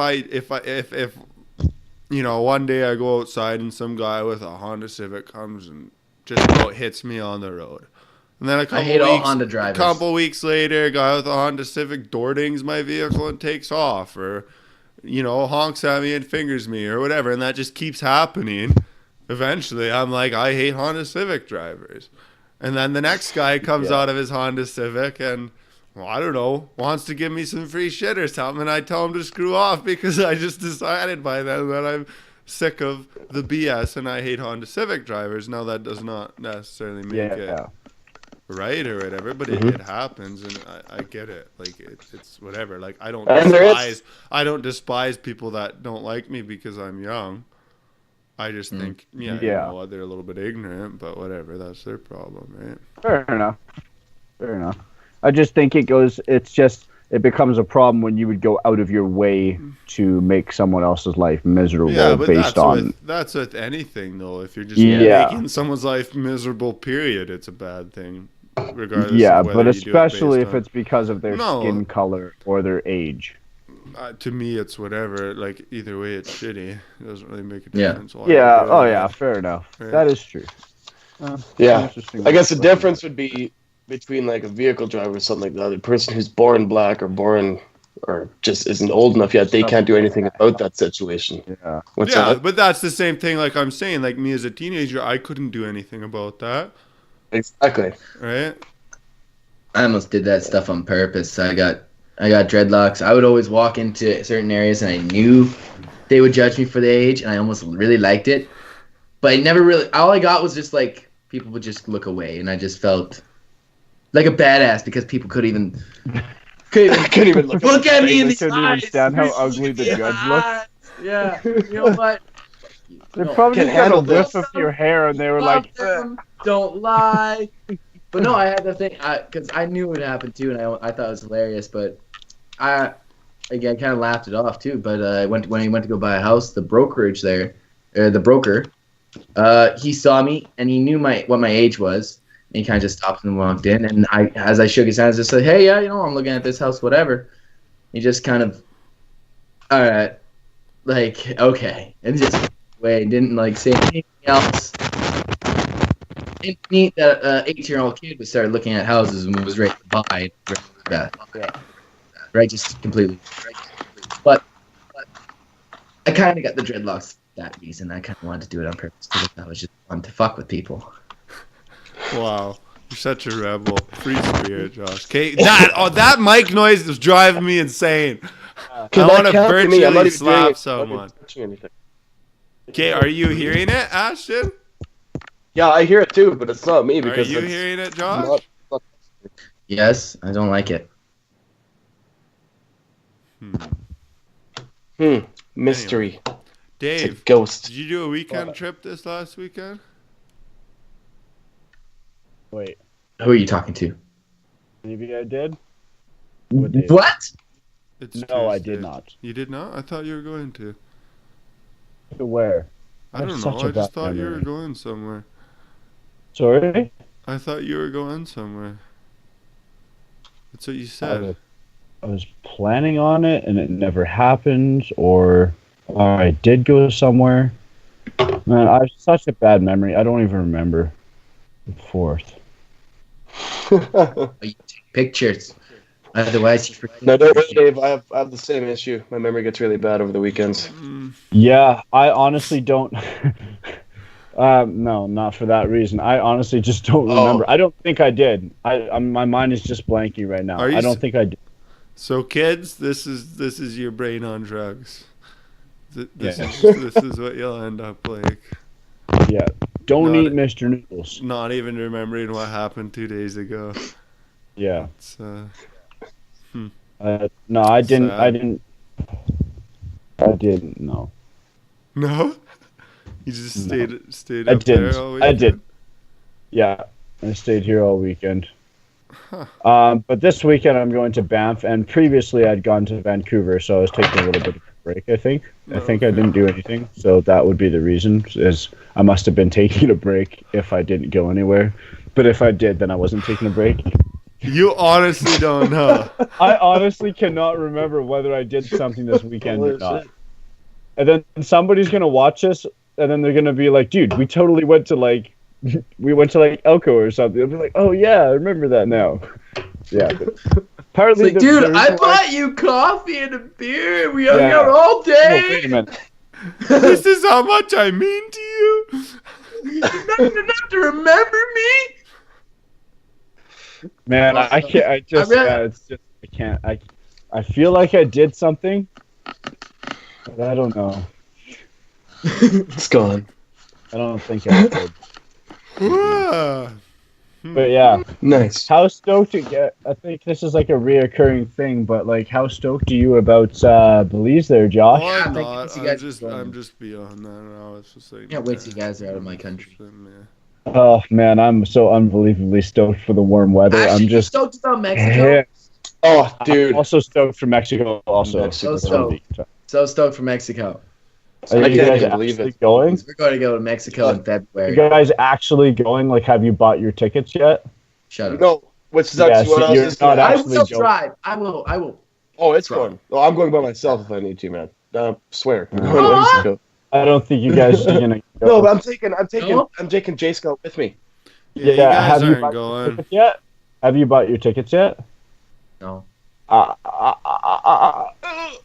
A: you know, one day I go outside and some guy with a Honda Civic comes and just about hits me on the road. And then
C: I hate all Honda drivers.
A: A couple weeks later, a guy with a Honda Civic door dings my vehicle and takes off, or, you know, honks at me and fingers me or whatever. And that just keeps happening. Eventually, I'm like, I hate Honda Civic drivers. And then the next guy comes out of his Honda Civic and, well, I don't know, wants to give me some free shit or something. And I tell him to screw off because I just decided by then that I'm sick of the BS and I hate Honda Civic drivers. Now, that does not necessarily make it right or whatever, but it happens, and I get it. Like it's whatever. Like I don't despise people that don't like me because I'm young. I just think you know, they're a little bit ignorant, but whatever, that's their problem, right?
B: Fair enough. I just think it becomes a problem when you would go out of your way to make someone else's life miserable based on.
A: That's with anything though. If you're just making someone's life miserable, period, it's a bad thing. Regardless of whether
B: but especially
A: you do it
B: if it's because of their skin color or their age.
A: To me, it's whatever. Like either way, it's shitty. It doesn't really make a difference.
B: Fair enough. Right. That is true.
D: I guess the difference would be between like a vehicle driver or something like that. The person who's born black or just isn't old enough yet, they can't do anything about that situation.
A: But that's the same thing. Like I'm saying, like me as a teenager, I couldn't do anything about that.
D: Exactly.
A: Right.
C: I almost did that stuff on purpose. I got dreadlocks. I would always walk into certain areas and I knew they would judge me for the age, and I almost really liked it. But I never really. All I got was just like people would just look away, and I just felt like a badass because people couldn't even look at me in the eyes.
B: Couldn't understand how ugly the judge looked.
C: Yeah, you know what?
B: They probably just had a whiff of your hair, and they were like,
C: "Don't lie." But no, I had the thing because I knew it would happen too, and I thought it was hilarious. But I kind of laughed it off too. But when he went to go buy a house, the broker, he saw me and he knew what my age was, and he kind of just stopped and walked in. And as I shook his hand, I just said, "Hey, yeah, you know, I'm looking at this house, whatever." He just kind of, all right, like okay, and just way didn't like say anything else. It's neat that an 18-year-old kid would start looking at houses and was ready to buy. Right, just completely. But I kind of got the dreadlocks for that reason. I kind of wanted to do it on purpose because I was just fun to fuck with people.
A: Wow, you're such a rebel. Free spirit, Josh. Okay, that mic noise is driving me insane. I want to virtually slap someone. Okay, are you hearing it, Ashton?
D: Yeah, I hear it too, but it's not me because.
A: Are you hearing it, Josh?
C: Yes, I don't like it.
D: Mystery.
A: Anyway. Dave,
D: ghost.
A: Did you do a weekend trip this last weekend?
B: Wait.
C: Who are you talking to?
B: Maybe I did.
C: What?
A: It's
B: no,
A: Tuesday.
B: I did not.
A: You did not? I thought you were going to.
B: To where?
A: I don't know. I just thought you were going somewhere.
B: Sorry?
A: I thought you were going somewhere. That's what you said.
B: I was planning on it, and it never happened, or I did go somewhere. Man, I have such a bad memory. I don't even remember the 4th.
C: You take pictures. Otherwise, you forget.
D: No, don't worry, Dave. I have the same issue. My memory gets really bad over the weekends.
B: Yeah, I honestly don't. No, not for that reason. I honestly just don't remember. I don't think I did. My mind is just blanking right now. I don't think I did.
A: So, kids, this is your brain on drugs. This is what you'll end up like.
B: Yeah. Don't eat Mr. Noodles.
A: Not even remembering what happened 2 days ago.
B: Yeah.
A: It's,
B: No, I didn't.
A: sad.
B: I didn't. I didn't know.
A: No? You just
B: No.
A: stayed
B: I
A: up there
B: didn't.
A: all
B: I
A: weekend?
B: did. Yeah, I stayed here all weekend.
A: Huh.
B: But this weekend I'm going to Banff, and previously I'd gone to Vancouver, so I was taking a little bit of a break. I think I
A: Okay.
B: didn't do anything, so that would be the reason. Is I must have been taking a break if I didn't go anywhere, but if I did, then I wasn't taking a break.
A: You honestly don't know.
B: I honestly cannot remember whether I did something this weekend or
D: Holy
B: not.
D: shit.
B: And then somebody's gonna watch this, and then they're gonna be like, "Dude, we totally went to like, we went to like Elko or something." I'll be like, "Oh yeah, I remember that now." Yeah. But
C: It's
B: apparently,
C: like,
B: the
C: dude,
B: reason
C: I
B: why-
C: bought you coffee and a beer. And we hung
B: Yeah.
C: out all
B: Oh, wait
C: day.
B: a minute.
A: This is how much I mean to you.
C: Nothing enough to remember me.
B: Man, I can't. I just.
C: I read-
B: Yeah, it's just. I can't. I feel like I did something, but I don't know.
D: It's gone.
B: I don't think I did.
A: Ah.
B: But yeah,
D: Nice.
B: how stoked you get? I think this is like a reoccurring thing, but like, how stoked are you about Belize there, Josh?
A: Oh,
C: Yeah,
A: I'm
C: thank
A: not.
C: you guys for
A: I'm
C: joining.
A: just beyond that now. It's just like
C: Can't wait till you guys are out of my country.
A: Yeah.
B: Oh man, I'm so unbelievably stoked for the warm weather.
C: Actually,
B: I'm just
C: stoked about Mexico.
B: Yeah.
D: Oh, dude.
B: I'm also stoked for Mexico. Also,
D: Mexico.
C: So So stoked for Mexico.
B: are
D: I
B: you
D: can't
B: guys
D: even believe
B: actually
D: it.
B: going?
C: We're going to go to Mexico in
B: Are
C: February.
B: you guys actually going? Like, have you bought your tickets yet?
C: Shut up.
D: No, which sucks.
B: Yeah,
D: what
B: so
D: I was
B: you're
D: just
B: not
D: gonna
C: I
D: ask.
B: actually
C: will
B: going.
C: drive. I will.
D: Oh, it's
C: Right.
D: fun. Oh, I'm going by myself if I need to, man. Swear. I'm going to
C: Huh?
D: Mexico.
B: I don't think you guys are gonna go.
D: No, but
C: No?
D: I'm taking J Scout with me.
A: Yeah, you
B: Yeah,
A: guys
B: have you
A: aren't
B: bought your
A: going.
B: tickets yet? Have you bought your tickets yet?
C: No.
B: Uh,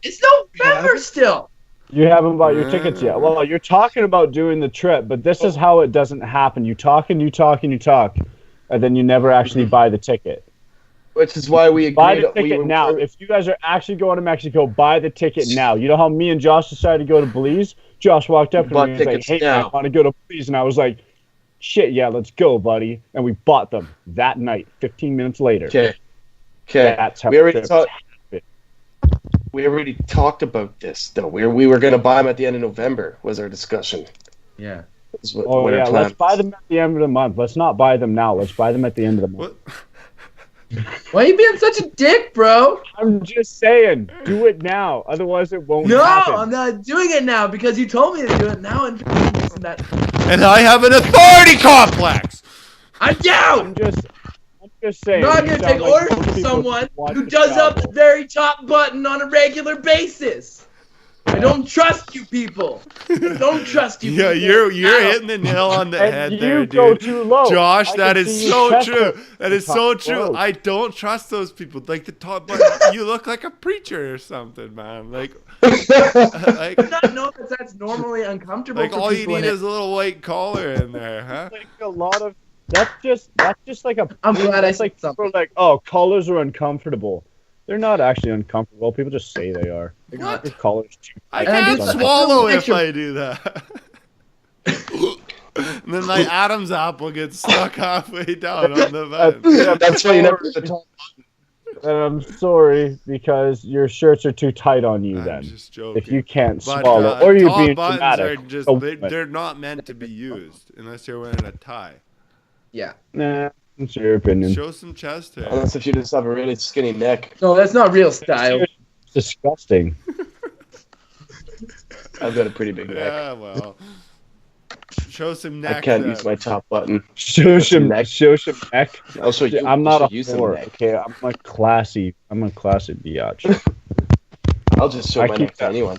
C: It's November still.
B: you haven't bought your tickets yet. Well, you're talking about doing the trip, but this is how it doesn't happen. You talk and you talk and you talk, and then you never actually buy the ticket.
D: Which is why we agreed.
B: Buy the ticket now. If you guys are actually going to Mexico, buy the ticket now. You know how me and Josh decided to go to Belize? Josh walked up to
D: Bought
B: me and was like,
D: tickets
B: "Hey,
D: now."
B: I want to go to Belize," and I was like, "Shit, yeah, let's go, buddy." And we bought them that night. 15 minutes later.
D: Okay.
B: That's how
D: We already
B: the trip
D: talked.
B: happened.
D: We already talked about this though. We were going to buy them at the end of November. Was our discussion?
C: Yeah.
D: Is what
B: Oh
D: our
B: yeah,
D: plan
B: let's buy them at the end of the month. Let's not buy them now. Let's buy them at the end of the month.
A: What?
C: Why are you being such a dick, bro?
B: I'm just saying, do it now. Otherwise, it won't
C: No,
B: happen.
C: I'm not doing it now because you told me to do it now and this and that.
A: And I have an authority complex.
C: I'm down.
B: I'm just saying.
C: I'm not
B: you
C: gonna
B: sound
C: take
B: like
C: orders
B: most
C: from
B: people
C: someone
B: watch
C: who
B: the
C: does up
B: travel.
C: the very top button on a regular basis. I don't trust you people. I don't trust you
A: Yeah,
C: people.
A: you're
C: Ow.
A: hitting the nail on the head
B: And
A: there,
B: you go
A: dude.
B: too low.
A: Josh,
B: I
A: that
B: can
A: is
B: see your
A: so
B: chest
A: true.
B: at
A: That
B: the
A: is so
B: top
A: true.
B: row.
A: I don't trust those people. Like the top button, you look like a preacher or something, man. Like,
C: I do not know if that's normally uncomfortable
A: like
C: for
A: all you
C: people
A: need
C: in
A: is a little white collar in there, huh?
B: Like a lot of that's just like a.
C: I'm glad I
B: it's like
C: said
B: people
C: something.
B: are like, oh, collars are uncomfortable. They're not actually uncomfortable. People just say they are.
C: They're
A: What?
B: Your collar's too.
A: I
C: And I
A: can't
C: do-
A: swallow
C: I
A: if
C: picture-
A: I do that. And then my Adam's apple gets stuck halfway down on the vent.
D: That's why you never put the top.
B: And I'm sorry because your shirts are too tight on you.
A: I'm
B: then,
A: just joking.
B: if you can't
A: But,
B: swallow, or you're
A: top
B: being
A: buttons
B: dramatic.
A: are just
B: Oh,
A: they're not meant to be used unless you're wearing a tie.
C: Yeah.
B: Nah, it's your opinion.
A: Show some chest hair.
D: Unless if you just have a really skinny neck.
C: No, that's not real style.
B: It's disgusting.
D: I've got a pretty big neck.
A: Yeah, well. Show some neck.
D: I can't
A: then.
D: use my top button.
B: Show some
D: neck.
B: neck.
D: Also, you.
B: I'm not
D: you
B: a
D: should use some
B: whore,
D: neck.
B: okay? I'm a classy biatch.
D: I'll just show
B: I
D: my
B: keep
D: neck to
B: that.
D: anyone.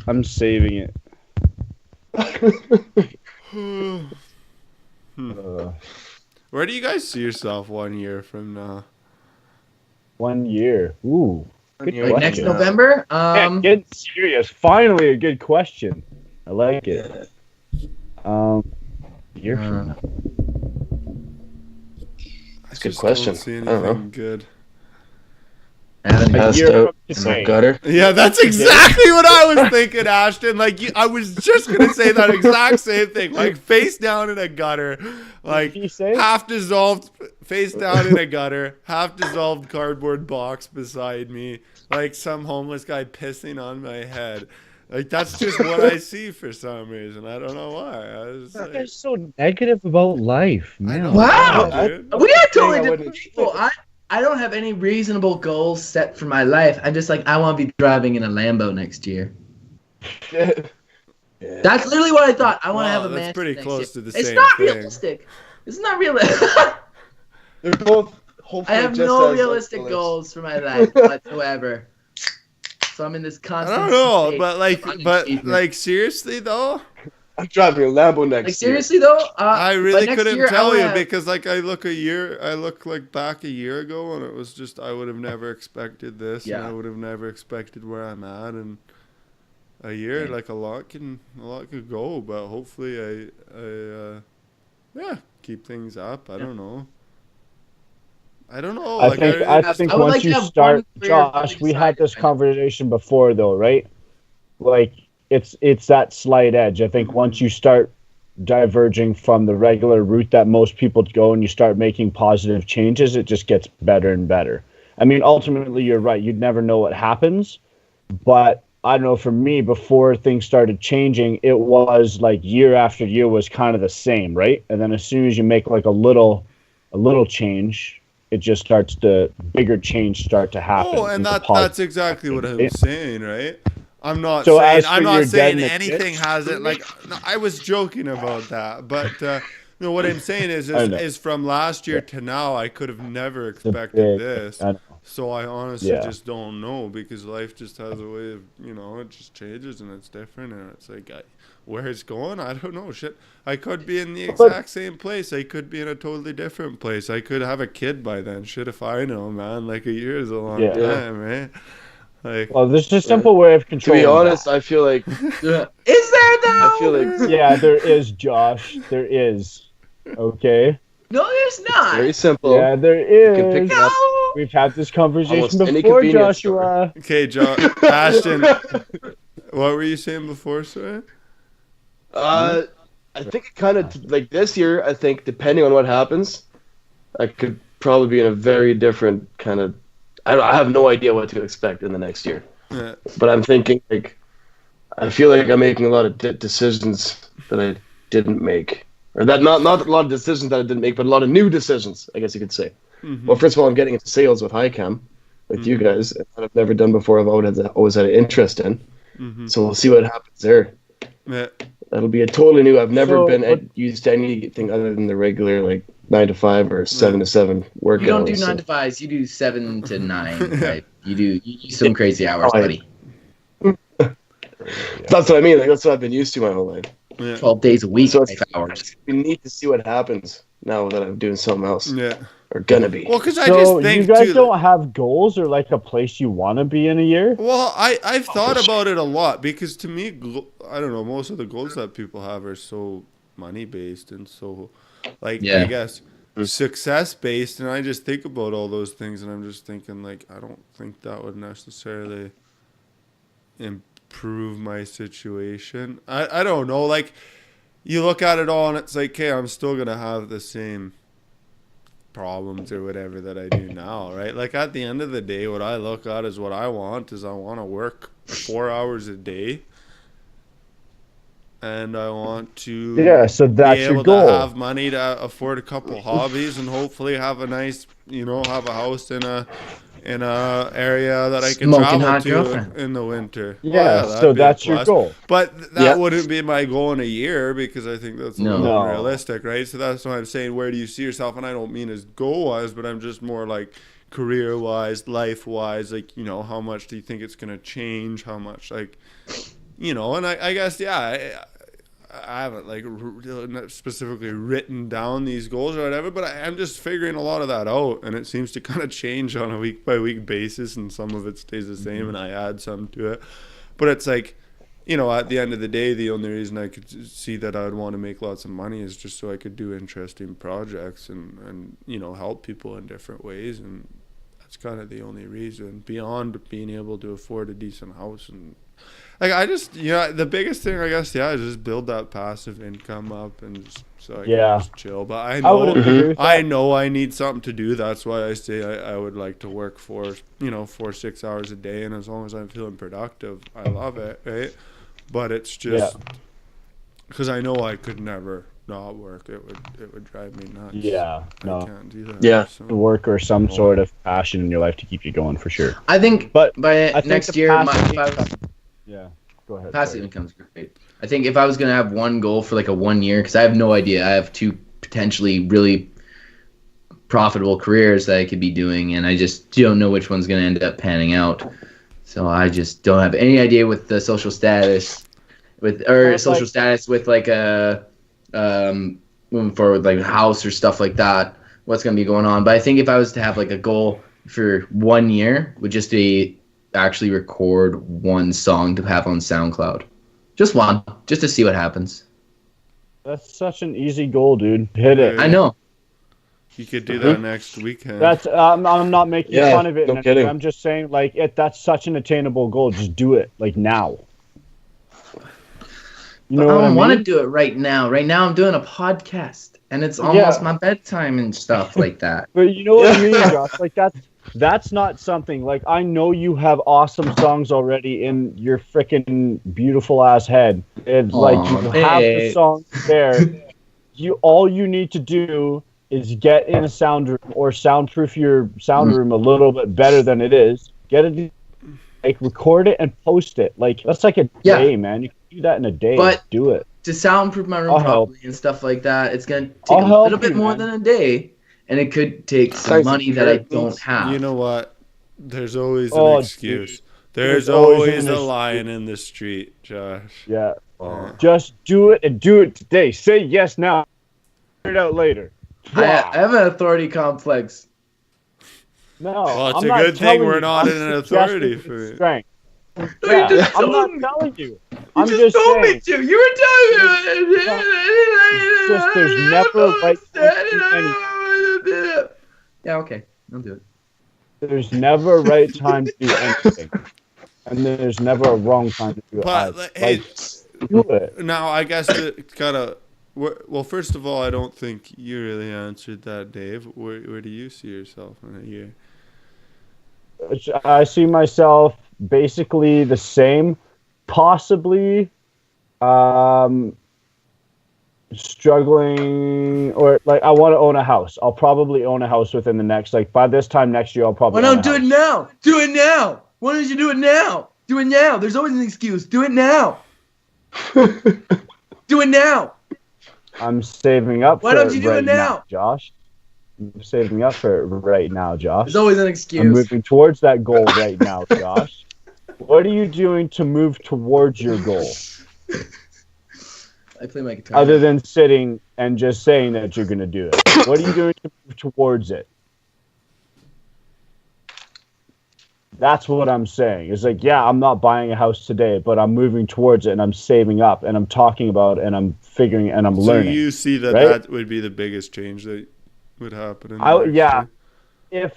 B: I'm saving it.
A: Where do you guys see yourself 1 year from now?
B: 1 year. Ooh. Good
C: Like next
B: question.
C: November?
B: Yeah, getting serious. Finally, a good question. I like it. Year from now.
A: That's
D: a good question.
A: Don't see
D: I don't know.
A: anything good.
C: Adam,
B: A
D: Passed
B: year
D: out.
B: from Hey.
D: gutter.
A: Yeah, that's exactly what I was thinking, Ashton. Like, I was just gonna say that exact same thing. Like, face down in a gutter, like
B: Did he say?
A: half dissolved, face down in a gutter, half dissolved cardboard box beside me, like some homeless guy pissing on my head. Like, that's just what I see for some reason. I don't know why. I was
B: You
A: like,
B: guys so negative about life,
A: I
B: man.
A: don't
C: Wow.
A: know, dude.
C: We are totally
D: I
C: different
D: wouldn't-
C: people. I don't have any reasonable goals set for my life. I'm just like, I want to be driving in a Lambo next year. That's literally what I thought. I want to
A: Wow,
C: have a
A: that's
C: mansion
A: pretty
C: next
A: close
C: year.
A: to the
C: It's
A: same
C: not
A: thing.
C: realistic. It's not realistic.
D: They're both
C: I
D: hopefully
C: have
D: just
C: no
D: as
C: realistic
D: unrealistic.
C: goals for my life whatsoever. So I'm in this
A: I
C: constant.
A: don't know,
C: state
A: but
C: of unachievement.
A: seriously though,
D: I'm driving a Lambo next
C: Like seriously though,
A: I
C: by
A: really
C: next
A: couldn't
C: year, I
A: tell
C: wanna
A: you
C: have-
A: because like I look like back a year ago and it was just I would have never expected this and
C: Yeah.
A: I would have never expected where I'm at and a year
C: Yeah.
A: like a lot could go, but hopefully I keep things up. I don't know. I don't know.
B: I
A: like,
B: think
A: I
B: I think
C: I would
B: once
C: like to
B: you
C: have
B: start,
C: one career
B: Josh,
C: fully
B: we had this
C: decided.
B: conversation before, though, right? Like it's that slight edge. I think once you start diverging from the regular route that most people go and you start making positive changes, it just gets better and better. I mean, ultimately, you're right. You'd never know what happens, but I don't know. For me, before things started changing, it was like year after year was kind of the same, right? And then as soon as you make like a little change, it just starts to bigger change start to happen.
A: Oh, and
B: into
A: that's
B: positive.
A: exactly what I'm
B: Yeah.
A: saying, right? I'm not
B: So
A: saying
B: as for your
A: anything
B: den
A: anything
B: that
A: hasn't like no, I was joking about that, but no, what I'm saying
B: I know.
A: is from last year to now I could have never
B: It's a
A: expected
B: big-
A: this.
B: I know.
A: So I honestly
B: Yeah.
A: just don't know because life just has a way of, it just changes and it's different and it's like where it's going, I don't know. Shit, I could be in the exact same place. I could be in a totally different place. I could have a kid by then. Shit, if I know, man. Like a year is a long
B: Yeah.
A: time, right? Like,
B: Well, there's a simple way of
D: To
B: controlling
D: be honest,
B: that.
D: I feel like
C: Is there though?
D: I feel like
B: Yeah, there is, Josh. There is. Okay.
C: No, there's not.
D: very simple.
B: Yeah, there
D: You can pick
B: is.
D: it up.
C: No.
B: We've had this conversation
D: Almost any
B: before,
D: convenience
B: Joshua.
A: okay, Ashton, what were you saying before, sir?
D: I think it kind of like this year. I think depending on what happens, I could probably be in a very different kind of. I have no idea what to expect in the next year,
A: Yeah.
D: but I'm thinking like, I feel like I'm making a lot of decisions that I didn't make, or that not a lot of decisions that I didn't make, but a lot of new decisions, I guess you could say.
A: Mhm.
D: Well, first of all, I'm getting into sales with HiCam, with you guys, that I've never done before. I've always had an interest in.
A: Mhm.
D: So we'll see what happens there.
A: Yeah.
D: That'll be a totally new. I've never
B: So,
D: been
B: but-
D: used to anything other than the regular like 9 to 5 or 7 to 7 work
C: You don't do
D: hours,
C: 9
D: so-
C: to 5s. You do 7 to 9. Right? You do some crazy hours,
D: Oh, yeah.
C: buddy.
D: That's what I mean. Like, that's what I've been used to my whole life.
A: Yeah.
C: 12 days a week,
D: So
C: 5 hours.
D: We need to see what happens now that I'm doing something else,
A: Yeah.
D: or gonna be.
A: Well, because I
B: So
A: just think
B: you guys
A: too.
B: don't have goals or like a place you want to be in a year?
A: Well, I've thought about it a lot because to me, I don't know, most of the goals that people have are so money based and so, like, I
C: Yeah.
A: guess, success based. And I just think about all those things and I'm just thinking, like, I don't think that would necessarily improve my situation. I don't know. Like, you look at it all and it's like, okay, I'm still going to have the same problems or whatever that I do now, right? Like at the end of the day, what I look at is what I want is I want to work 4 hours a day and I want to
B: Yeah, so that's
A: be
B: your
A: able
B: goal.
A: to have money to afford a couple hobbies and hopefully have a nice, have a house in a area that I can
C: Smoking
A: travel
C: hot
A: to
C: girlfriend.
A: in the winter.
B: Yeah,
A: that'd
B: so
A: be a
B: that's your
A: plus.
B: goal.
A: But that
D: Yeah.
A: wouldn't be my goal in a year because I think that's a
C: No.
A: little
B: No.
A: unrealistic, right? So that's why I'm saying, where do you see yourself? And I don't mean as goal-wise, but I'm just more like career-wise, life-wise, like, how much do you think it's going to change? How much, like, and I guess, yeah, I haven't like specifically written down these goals or whatever, but I'm just figuring a lot of that out, and it seems to kind of change on a week by week basis, and some of it stays the same, and I add some to it. But it's like, at the end of the day, the only reason I could see that I would want to make lots of money is just so I could do interesting projects and help people in different ways, and that's kind of the only reason, beyond being able to afford a decent house. And like, I just, the biggest thing, I guess, is just build that passive income up, and just, so I can just chill. But I know I need something to do. That's why I say I would like to work for 4-6 hours a day, and as long as I'm feeling productive, I love it, right? But it's just because I know I could never not work. It would drive me nuts.
B: Yeah, no.
A: I can't do that.
D: Yeah.
A: So.
B: Work or some sort of passion in your life to keep you going, for sure.
C: I think
B: But
C: by
B: I think
C: next
B: the
C: year,
B: passive go ahead.
C: passive
B: sorry.
C: income's great. I think if I was gonna have one goal for like a 1 year, because I have no idea, I have 2 potentially really profitable careers that I could be doing, and I just don't know which one's gonna end up panning out. So I just don't have any idea with the social status, with like a moving forward, like a house or stuff like that. What's gonna be going on? But I think if I was to have like a goal for 1 year, would just be actually record one song to have on SoundCloud. Just one, just to see what happens.
B: That's such an easy goal, dude. Hit it.
C: I know.
A: You could do that next weekend.
B: That's I'm not making fun of it.
D: No kidding.
B: I'm just saying, like, that's such an attainable goal. Just do it, like, now. You know
C: I
B: what I
C: don't
B: mean?
C: want to do it right now. Right now I'm doing a podcast, and it's almost my bedtime and stuff like that.
B: But you know what I mean, Josh? Like, that's not something, like, I know you have awesome songs already in your freaking beautiful ass head. It's like, you have the songs there. All you need to do is get in a sound room or soundproof your sound room a little bit better than it is. Get it, like, record it and post it. Like, that's like a day, man. You can do that in a day.
C: But
B: do it.
C: To soundproof my room properly and stuff like that, it's gonna take
B: I'll
C: a
B: help
C: little bit
B: you,
C: more
B: man.
C: than a day, and it could take some money that I don't have.
A: You know what? There's always an excuse.
B: Dude.
A: There's
B: always
A: always
B: an
A: a lion in the street, Josh.
B: Yeah. Just do it and do it today. Say yes now. Figure it out later.
C: I have an authority complex.
B: No.
A: Well, it's
B: I'm
A: a
B: not
A: good thing
B: telling
A: we're
B: you.
A: not
B: I'm
A: an authority
B: suggesting
A: for it.
B: strength.
C: No,
B: Yeah,
C: you just
B: I'm
C: told
B: not
C: me.
B: telling you.
C: You
B: I'm
C: just told me
B: saying.
C: to. You were telling me.
B: It's just there's never a right time to do anything.
C: Yeah, okay. I'll do it.
B: There's never a right time to do anything. And there's never a wrong time to do it.
A: But,
B: either.
A: hey,
B: Like, do it.
A: now I guess it kind of. Well, first of all, I don't think you really answered that, Dave. Where do you see yourself in a year?
B: I see myself basically the same, possibly struggling, or like I want to own a house. I'll probably own a house within the next, like, by this time next year, I'll probably.
C: Why
B: own
C: don't
B: a
C: do it
B: house.
C: now? Do it now. Why don't you do it now? Do it now. There's always an excuse. Do it now. Do it now.
B: I'm saving up.
C: Why
B: for
C: don't you
B: it
C: do it
B: right
C: now?
B: Josh? I'm saving up for it right now, Josh.
C: There's always an
B: I'm
C: excuse.
B: moving towards that goal right now, Josh. What are you doing to move towards your goal?
C: I play my guitar.
B: Other than sitting and just saying that you're going to do it. What are you doing to move towards it? That's what I'm saying. It's like, yeah, I'm not buying a house today, but I'm moving towards it and I'm saving up and I'm talking about it and I'm figuring and I'm learning.
A: So you see that
B: right?
A: that would be the biggest change that would happen in the next
B: yeah.
A: year?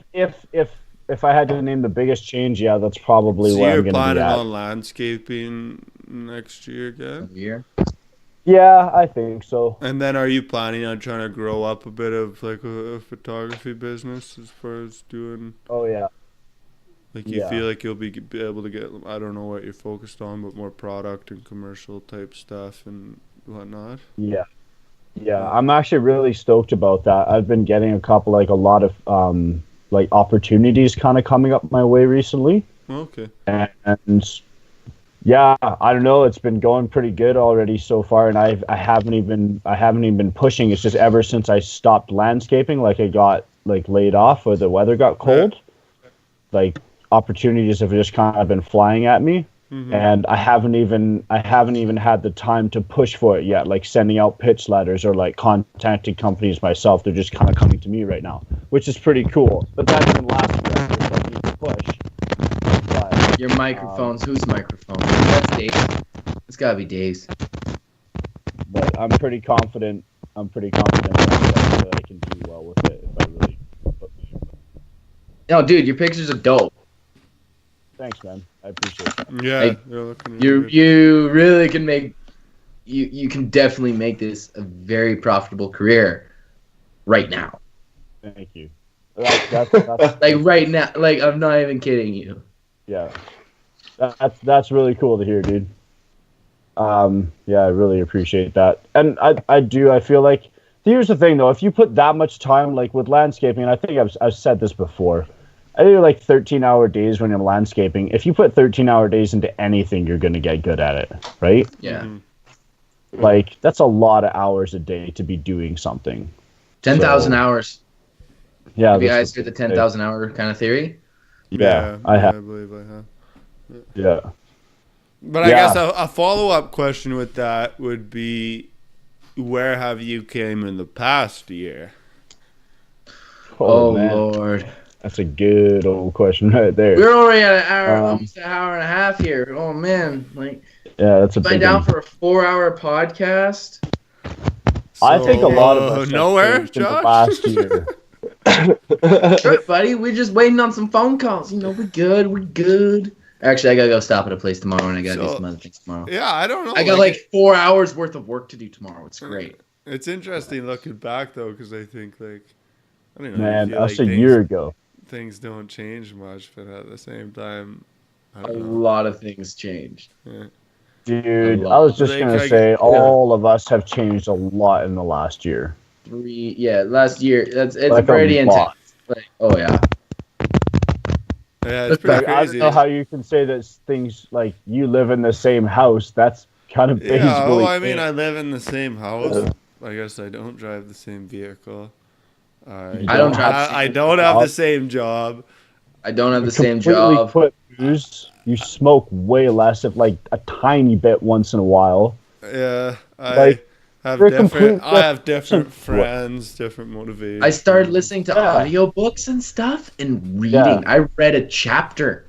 B: If I had to name the biggest change, yeah, that's probably
A: So
B: where I'm
A: you're
B: going to be
A: planning
B: at.
A: on landscaping next year again?
C: Year.
B: Yeah, I think so.
A: And then are you planning on trying to grow up a bit of like a photography business as far as doing,
B: Oh, yeah.
A: like you
B: Yeah.
A: feel like you'll be able to get, I don't know what you're focused on, but more product and commercial type stuff and whatnot?
B: Yeah. Yeah, I'm actually really stoked about that. I've been getting a lot of like opportunities kind of coming up my way recently.
A: Okay.
B: And yeah, I don't know, it's been going pretty good already so far, and I haven't even been pushing. It's just ever since I stopped landscaping, like I got like laid off or the weather got cold, like opportunities have just kind of been flying at me.
A: Mm-hmm.
B: And I haven't even had the time to push for it yet, like sending out pitch letters or like contacting companies myself. They're just kind of coming to me right now, which is pretty cool. But that didn't last forever, so I need to push. But,
C: Your microphones. Whose microphone? That's Dave's. It's gotta be Dave's.
B: but I'm pretty confident. That I can do well with it if I really put my effort.
C: No, dude, your pictures are dope.
B: Thanks, man. I appreciate that.
A: Yeah,
C: Like,
A: they're looking really good.
C: You really can make you can definitely make this a very profitable career right now.
B: Thank you. That's
C: Like right now, like I'm not even kidding you.
B: yeah. That's really cool to hear, dude. Yeah, I really appreciate that. And I feel like here's the thing though, if you put that much time like with landscaping, and I think I've said this before. I do like 13-hour days when you're landscaping. If you put 13-hour days into anything, you're going to get good at it, right?
C: Yeah.
A: Mm-hmm.
B: Like that's a lot of hours a day to be doing something.
C: 10,000
B: So-
C: hours.
B: Yeah.
C: Have you
B: that's
C: guys heard the 10,000 hour kind of theory?
B: Yeah, I
A: I
B: have.
A: believe I have.
B: Yeah.
A: But I
B: Yeah.
A: guess a follow-up question with that would be, where have you came in the past year?
C: Oh,
B: man.
C: Lord.
B: That's a good old question right there.
C: We're already at an hour,
B: Um,
C: almost an hour and a half here. Oh, man. Like,
B: Yeah, that's a
C: am I
B: big
C: down
B: one.
C: for a 4-hour podcast?
B: I think a lot of
A: So,
B: us have
A: nowhere,
B: changed in the
A: Josh?
B: last year.
C: Good, buddy. We're just waiting on some phone calls. You know, we're good. We're good. Actually, I gotta go stop at a place tomorrow, and I gotta do
A: So-
C: some other things tomorrow.
A: Yeah, I don't know.
C: I got like 4 hours worth of work to do tomorrow. It's great.
A: It's interesting looking back though, because I think like I don't know.
B: Man,
A: I feel
B: us
A: like
B: a year ago.
A: things don't change much, but at the same time, I
C: A
A: don't know.
C: lot of things changed.
A: Yeah.
B: Dude,
C: A
B: I was just
A: Like,
B: going to
A: I-
B: say, all of us have changed a lot in the last year.
C: Last year. It's
B: Like a
C: pretty intense.
B: lot.
C: Like, oh yeah.
A: Yeah, it's pretty
B: Like, I don't
A: crazy.
B: know how you can say that things like you live in the same house. That's kind of basically.
A: Yeah, oh, I mean,
B: it.
A: I live in the same house. I guess I don't drive the same vehicle.
C: I don't drive the same
A: I don't have the
B: job.
A: same job.
C: I don't have
B: You
C: the same
B: completely
C: job.
B: quit booze. You smoke way less, if like a tiny bit once in a while.
A: Yeah, I
B: Like,
A: have
B: you're a
A: different.
B: complete
A: I have different
B: person.
A: friends, different motivations.
C: I started listening to
B: Yeah.
C: audiobooks and stuff and reading.
B: Yeah.
C: I read a chapter.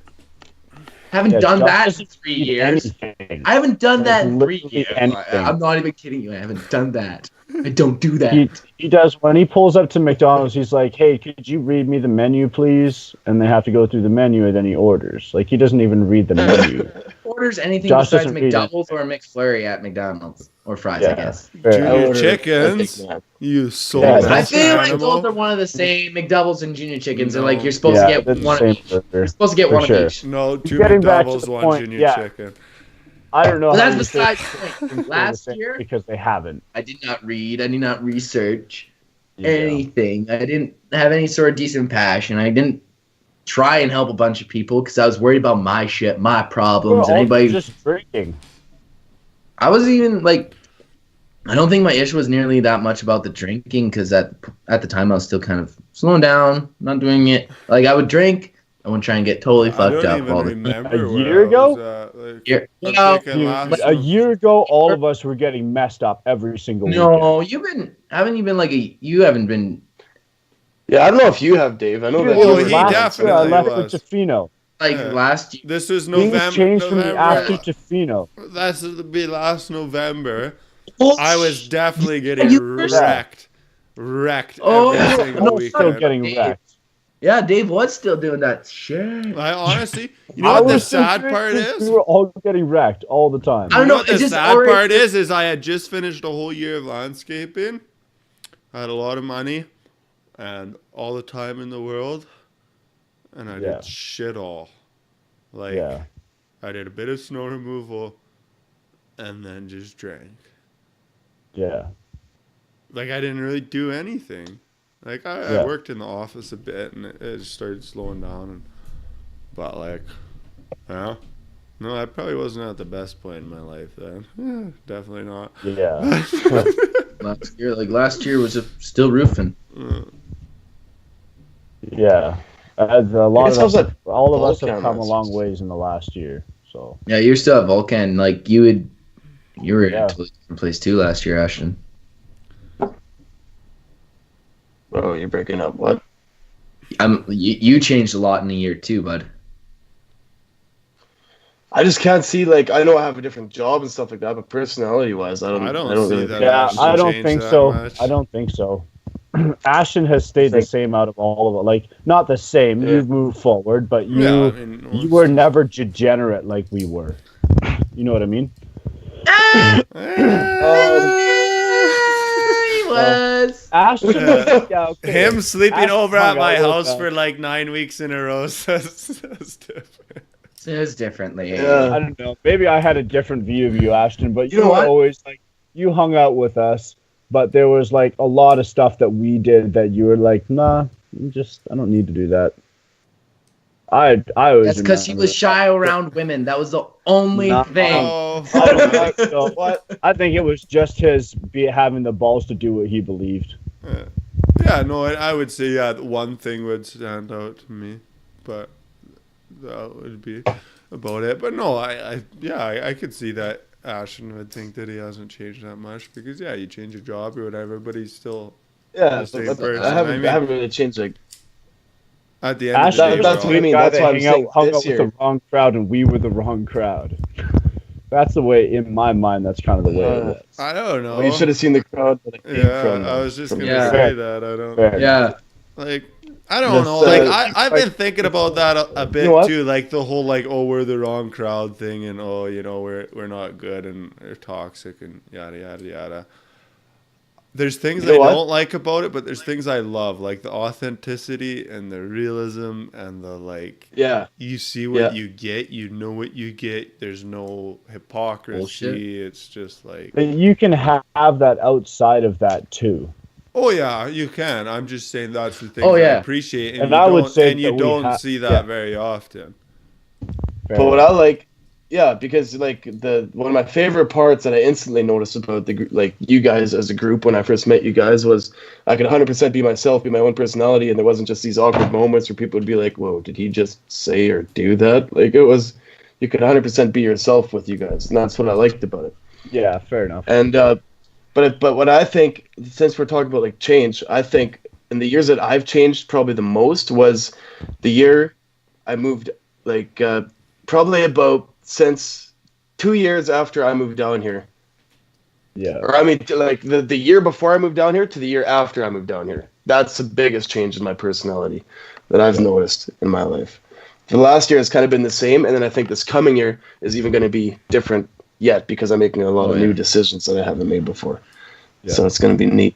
C: Haven't
B: Yeah,
C: done
B: Josh
C: that in
B: doesn't
C: 3
B: read
C: years.
B: anything.
C: I haven't done that in 3
B: Literally
C: years.
B: anything.
C: I'm not even kidding you. I haven't done that. I don't do that.
B: He does when he pulls up to McDonald's. He's like, "Hey, could you read me the menu, please?" And they have to go through the menu, and then he orders. Like he doesn't even read the menu.
C: Orders anything
B: Josh
C: besides
B: doesn't read
C: McDoubles or a McFlurry at McDonald's or fries, I
B: Yeah.
C: guess.
B: Fair.
A: Junior
D: I ordered a
A: chickens.
D: Big Mac.
A: You soul.
B: Yeah,
C: I
B: that's
C: feel like
A: animal.
C: those are one of the same McDoubles and Junior Chickens, and
A: No.
C: like you're supposed
B: Yeah,
C: to get
B: they're the
C: one of
B: same
C: each.
B: burger.
C: You're supposed to get
B: For
C: one
B: sure.
C: of each.
A: No, two
B: Getting back to
A: McDoubles,
B: the
A: one
B: point,
A: junior
B: yeah.
A: chicken.
B: I don't know.
C: But
B: how
C: that's
B: you say
C: besides the point.
B: they're the
C: Last
B: same
C: year,
B: because they haven't.
C: I did not read. I did not research
B: Yeah.
C: anything. I didn't have any sort of decent passion. I didn't try and help a bunch of people because I was worried about my shit, my
B: We're
C: problems.
B: all
C: Anybody?
B: just drinking.
C: I wasn't even like. I don't think my issue was nearly that much about the drinking because at the time I was still kind of slowing down, not doing it. Like I would drink, I would try and get totally
A: I
C: fucked
A: don't
C: up
A: even
C: all the
A: remember
B: A
A: where
B: year
A: I
B: ago?
A: was at. Like,
C: year.
A: I'm
C: Well,
A: thinking last
B: A year ago, all of us were getting messed up every single weekend.
C: No, haven't you been like you haven't been
D: Yeah, I don't know if you have, Dave. I know that
A: Well,
D: you
A: he
D: were
B: last year I
A: definitely
B: left
A: was.
B: with Tofino.
C: like
A: Yeah.
C: last year.
A: This is
B: Things
A: November.
B: changed for me after
A: November.
B: Tofino.
A: That's to be last November.
C: Oh,
A: I was definitely getting
C: You were-
A: wrecked
C: Oh,
A: every single
C: no,
B: I'm still
A: weekend.
B: getting wrecked.
C: Yeah, Dave was still doing that shit.
A: I honestly, you know
B: I
A: what the
B: was still
A: sad
B: drinking.
A: part is?
B: We were all getting wrecked all the time.
C: I don't
A: You
C: know,
A: what
C: it
A: the
C: just
A: sad
C: already-
A: part is I had just finished a whole year of landscaping. I had a lot of money and all the time in the world, and I
B: Yeah.
A: did shit all. Like
B: Yeah.
A: I did a bit of snow removal, and then just drank.
B: Yeah.
A: Like I didn't really do anything. Like I
B: Yeah.
A: worked in the office a bit, and it just started slowing down. But like, yeah, no, I probably wasn't at the best point in my life then. Yeah, definitely not.
B: Yeah.
C: Last year was still roofing.
B: Yeah. A lot
D: guess
B: of
D: I was
B: us,
D: at
B: all of us have
D: Vulcan
B: come a
D: last
B: long
D: year.
B: ways in the last year. So
C: Yeah, you're still at Vulcan. Like you were in
B: Yeah.
C: a totally different place too last year, Ashton.
D: Oh, you're breaking up. What?
C: You changed a lot in a year too, bud.
D: I just can't see. Like, I know I have a different job and stuff like that, but personality-wise, I don't
A: I don't see
D: really.
A: that.
B: yeah,
A: hasn't
B: I don't
A: changed
B: think
A: that
B: so.
A: much.
B: I don't think so. Ashton has stayed the
D: Like-
B: same out of all of it. Like, not the same.
D: Yeah.
B: You've moved forward, but you
A: Yeah, I mean,
B: you were never degenerate like we were. You know what I mean?
C: He was.
B: Ashton,
A: Yeah.
B: yeah, okay.
A: Him sleeping
B: Ashton
A: over at
B: hung
A: my
B: out with
A: house
B: us.
A: for like 9 weeks in a row. That's different.
C: It was differently.
D: Yeah.
B: I don't know. Maybe I had a different view of you, Ashton, but
D: You know
B: were
D: what?
B: always like you hung out with us, but there was like a lot of stuff that we did that you were like, nah, I don't need to do that. I always.
C: That's because he was shy around women. That was the only
B: No.
C: thing.
A: Oh,
B: I think it was just his having the balls to do what he believed.
A: yeah, no, I would say one thing would stand out to me, but that would be about it. But no, I could see that Ashton would think that he hasn't changed that much because you change your job or whatever, but he's still
D: Yeah,
A: The same
D: but
A: person.
D: I haven't,
A: I mean-
D: I haven't really changed. Like,
A: at the end
B: Ashton
A: of the day.
D: that's
A: bro.
D: what I mean.
B: the guy
D: That's
B: that
D: why I'm saying
B: hung
D: this
B: out with
D: year.
B: the wrong crowd, and we were the wrong crowd. That's the way, in my mind, that's kind of the way it was.
A: I don't know.
D: well, you should have seen the crowd. That I came
A: Yeah,
D: from,
A: I was just
D: from
A: gonna
C: Yeah.
A: say that. I don't
B: Fair.
C: Yeah.
A: like. I don't
B: Just,
A: know. Like I've been
B: like-
A: thinking about that a bit
B: You know what?
A: too. Like the whole we're the wrong crowd thing, and we're not good and they're toxic and yada yada yada. There's things
D: You know
A: I
D: what?
A: don't like about it, but there's things I love, like the authenticity and the realism and the
D: Yeah,
A: you see what
D: Yeah.
A: you get, you know what you get. There's no hypocrisy.
C: Bullshit.
A: It's just like,
B: But you can have that outside of that too.
A: oh yeah, you can. I'm just saying that's the thing
C: Oh,
A: I
C: yeah.
A: appreciate,
B: And
A: you
B: I would
A: don't-
B: say
A: and you
B: that we
A: don't see that
B: yeah.
A: very often.
D: but what I like, yeah, because like one of my favorite parts that I instantly noticed about you guys as a group when I first met you guys was I could 100% be myself, be my own personality, and there wasn't just these awkward moments where people would be like, "Whoa, did he just say or do that?" Like it was, you could 100% be yourself with you guys, and that's what I liked about it.
B: Yeah, fair enough.
D: And but what I think, since we're talking about like change, I think in the years that I've changed probably the most was the year I moved, like probably about since 2 years after I moved down here,
B: Yeah.
D: or I mean like the year before I moved down here to the year after I moved down here. That's the biggest change in my personality that I've noticed in my life. The last year has kind of been the same, and then I think this coming year is even going to be different yet because I'm making a lot of new decisions that I haven't made before.
B: Yeah.
D: So it's going to be neat.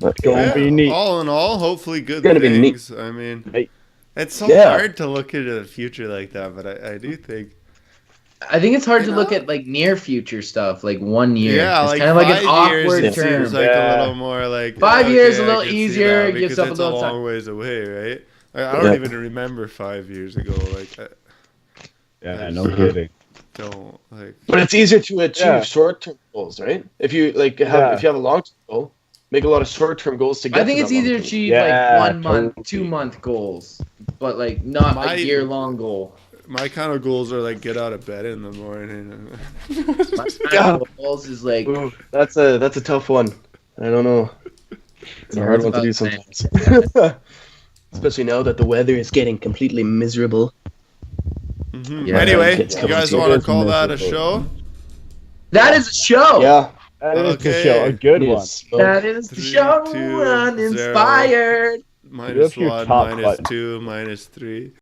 D: But
B: Gonna be neat.
A: All in all, hopefully good
D: Gonna be neat.
A: things. I mean,
B: Hey.
A: it's so
D: Yeah.
A: hard to look into the future like that, but I do think,
C: I think it's hard
A: You
C: to look
A: know?
C: at like near future stuff, like 1 year.
A: yeah,
C: it's
A: like
C: kind of like an
A: 5 years,
C: awkward
A: it
C: term.
A: seems like
B: Yeah.
A: a little more like
C: 5 years a
A: I
C: little
A: can see
C: easier,
A: that
C: gives
A: because
C: up a
A: it's a
C: little time.
A: long ways away, right? I don't
D: Yeah.
A: even remember 5 years ago. Like, I
B: Yeah, no kidding.
A: don't like.
D: But it's easier to achieve
B: Yeah.
D: short-term goals, right? If you if you have a long-term goal, make a lot of short-term goals to get.
C: I think
D: to
C: it's
D: that
C: easier to
D: long-term.
C: achieve
B: Yeah,
C: like 1 month,
B: totally.
C: 2 month goals, but like not
A: My-
C: a year long goal.
A: My kind of goals are like get out of bed in the morning.
C: My
D: Yeah.
C: goals is like
D: Ooh, that's a tough one. I don't know. It's a
C: Yeah,
D: hard
C: it's
D: one to do
C: about
D: sometimes. Especially now that the weather is getting completely miserable.
A: Mhm.
C: Yeah,
A: Anyway,
D: it's
A: you
D: coming
A: guys
D: to
A: want to
B: it.
A: call that a show?
C: that is a show.
D: Yeah.
B: That is the
A: Okay.
B: show. A good one.
D: Yes.
C: That is the
A: 3,
C: show.
A: 2,
C: Uninspired.
A: Minus
B: your
A: 1,
B: top
A: minus
B: button.
A: 2, minus 3.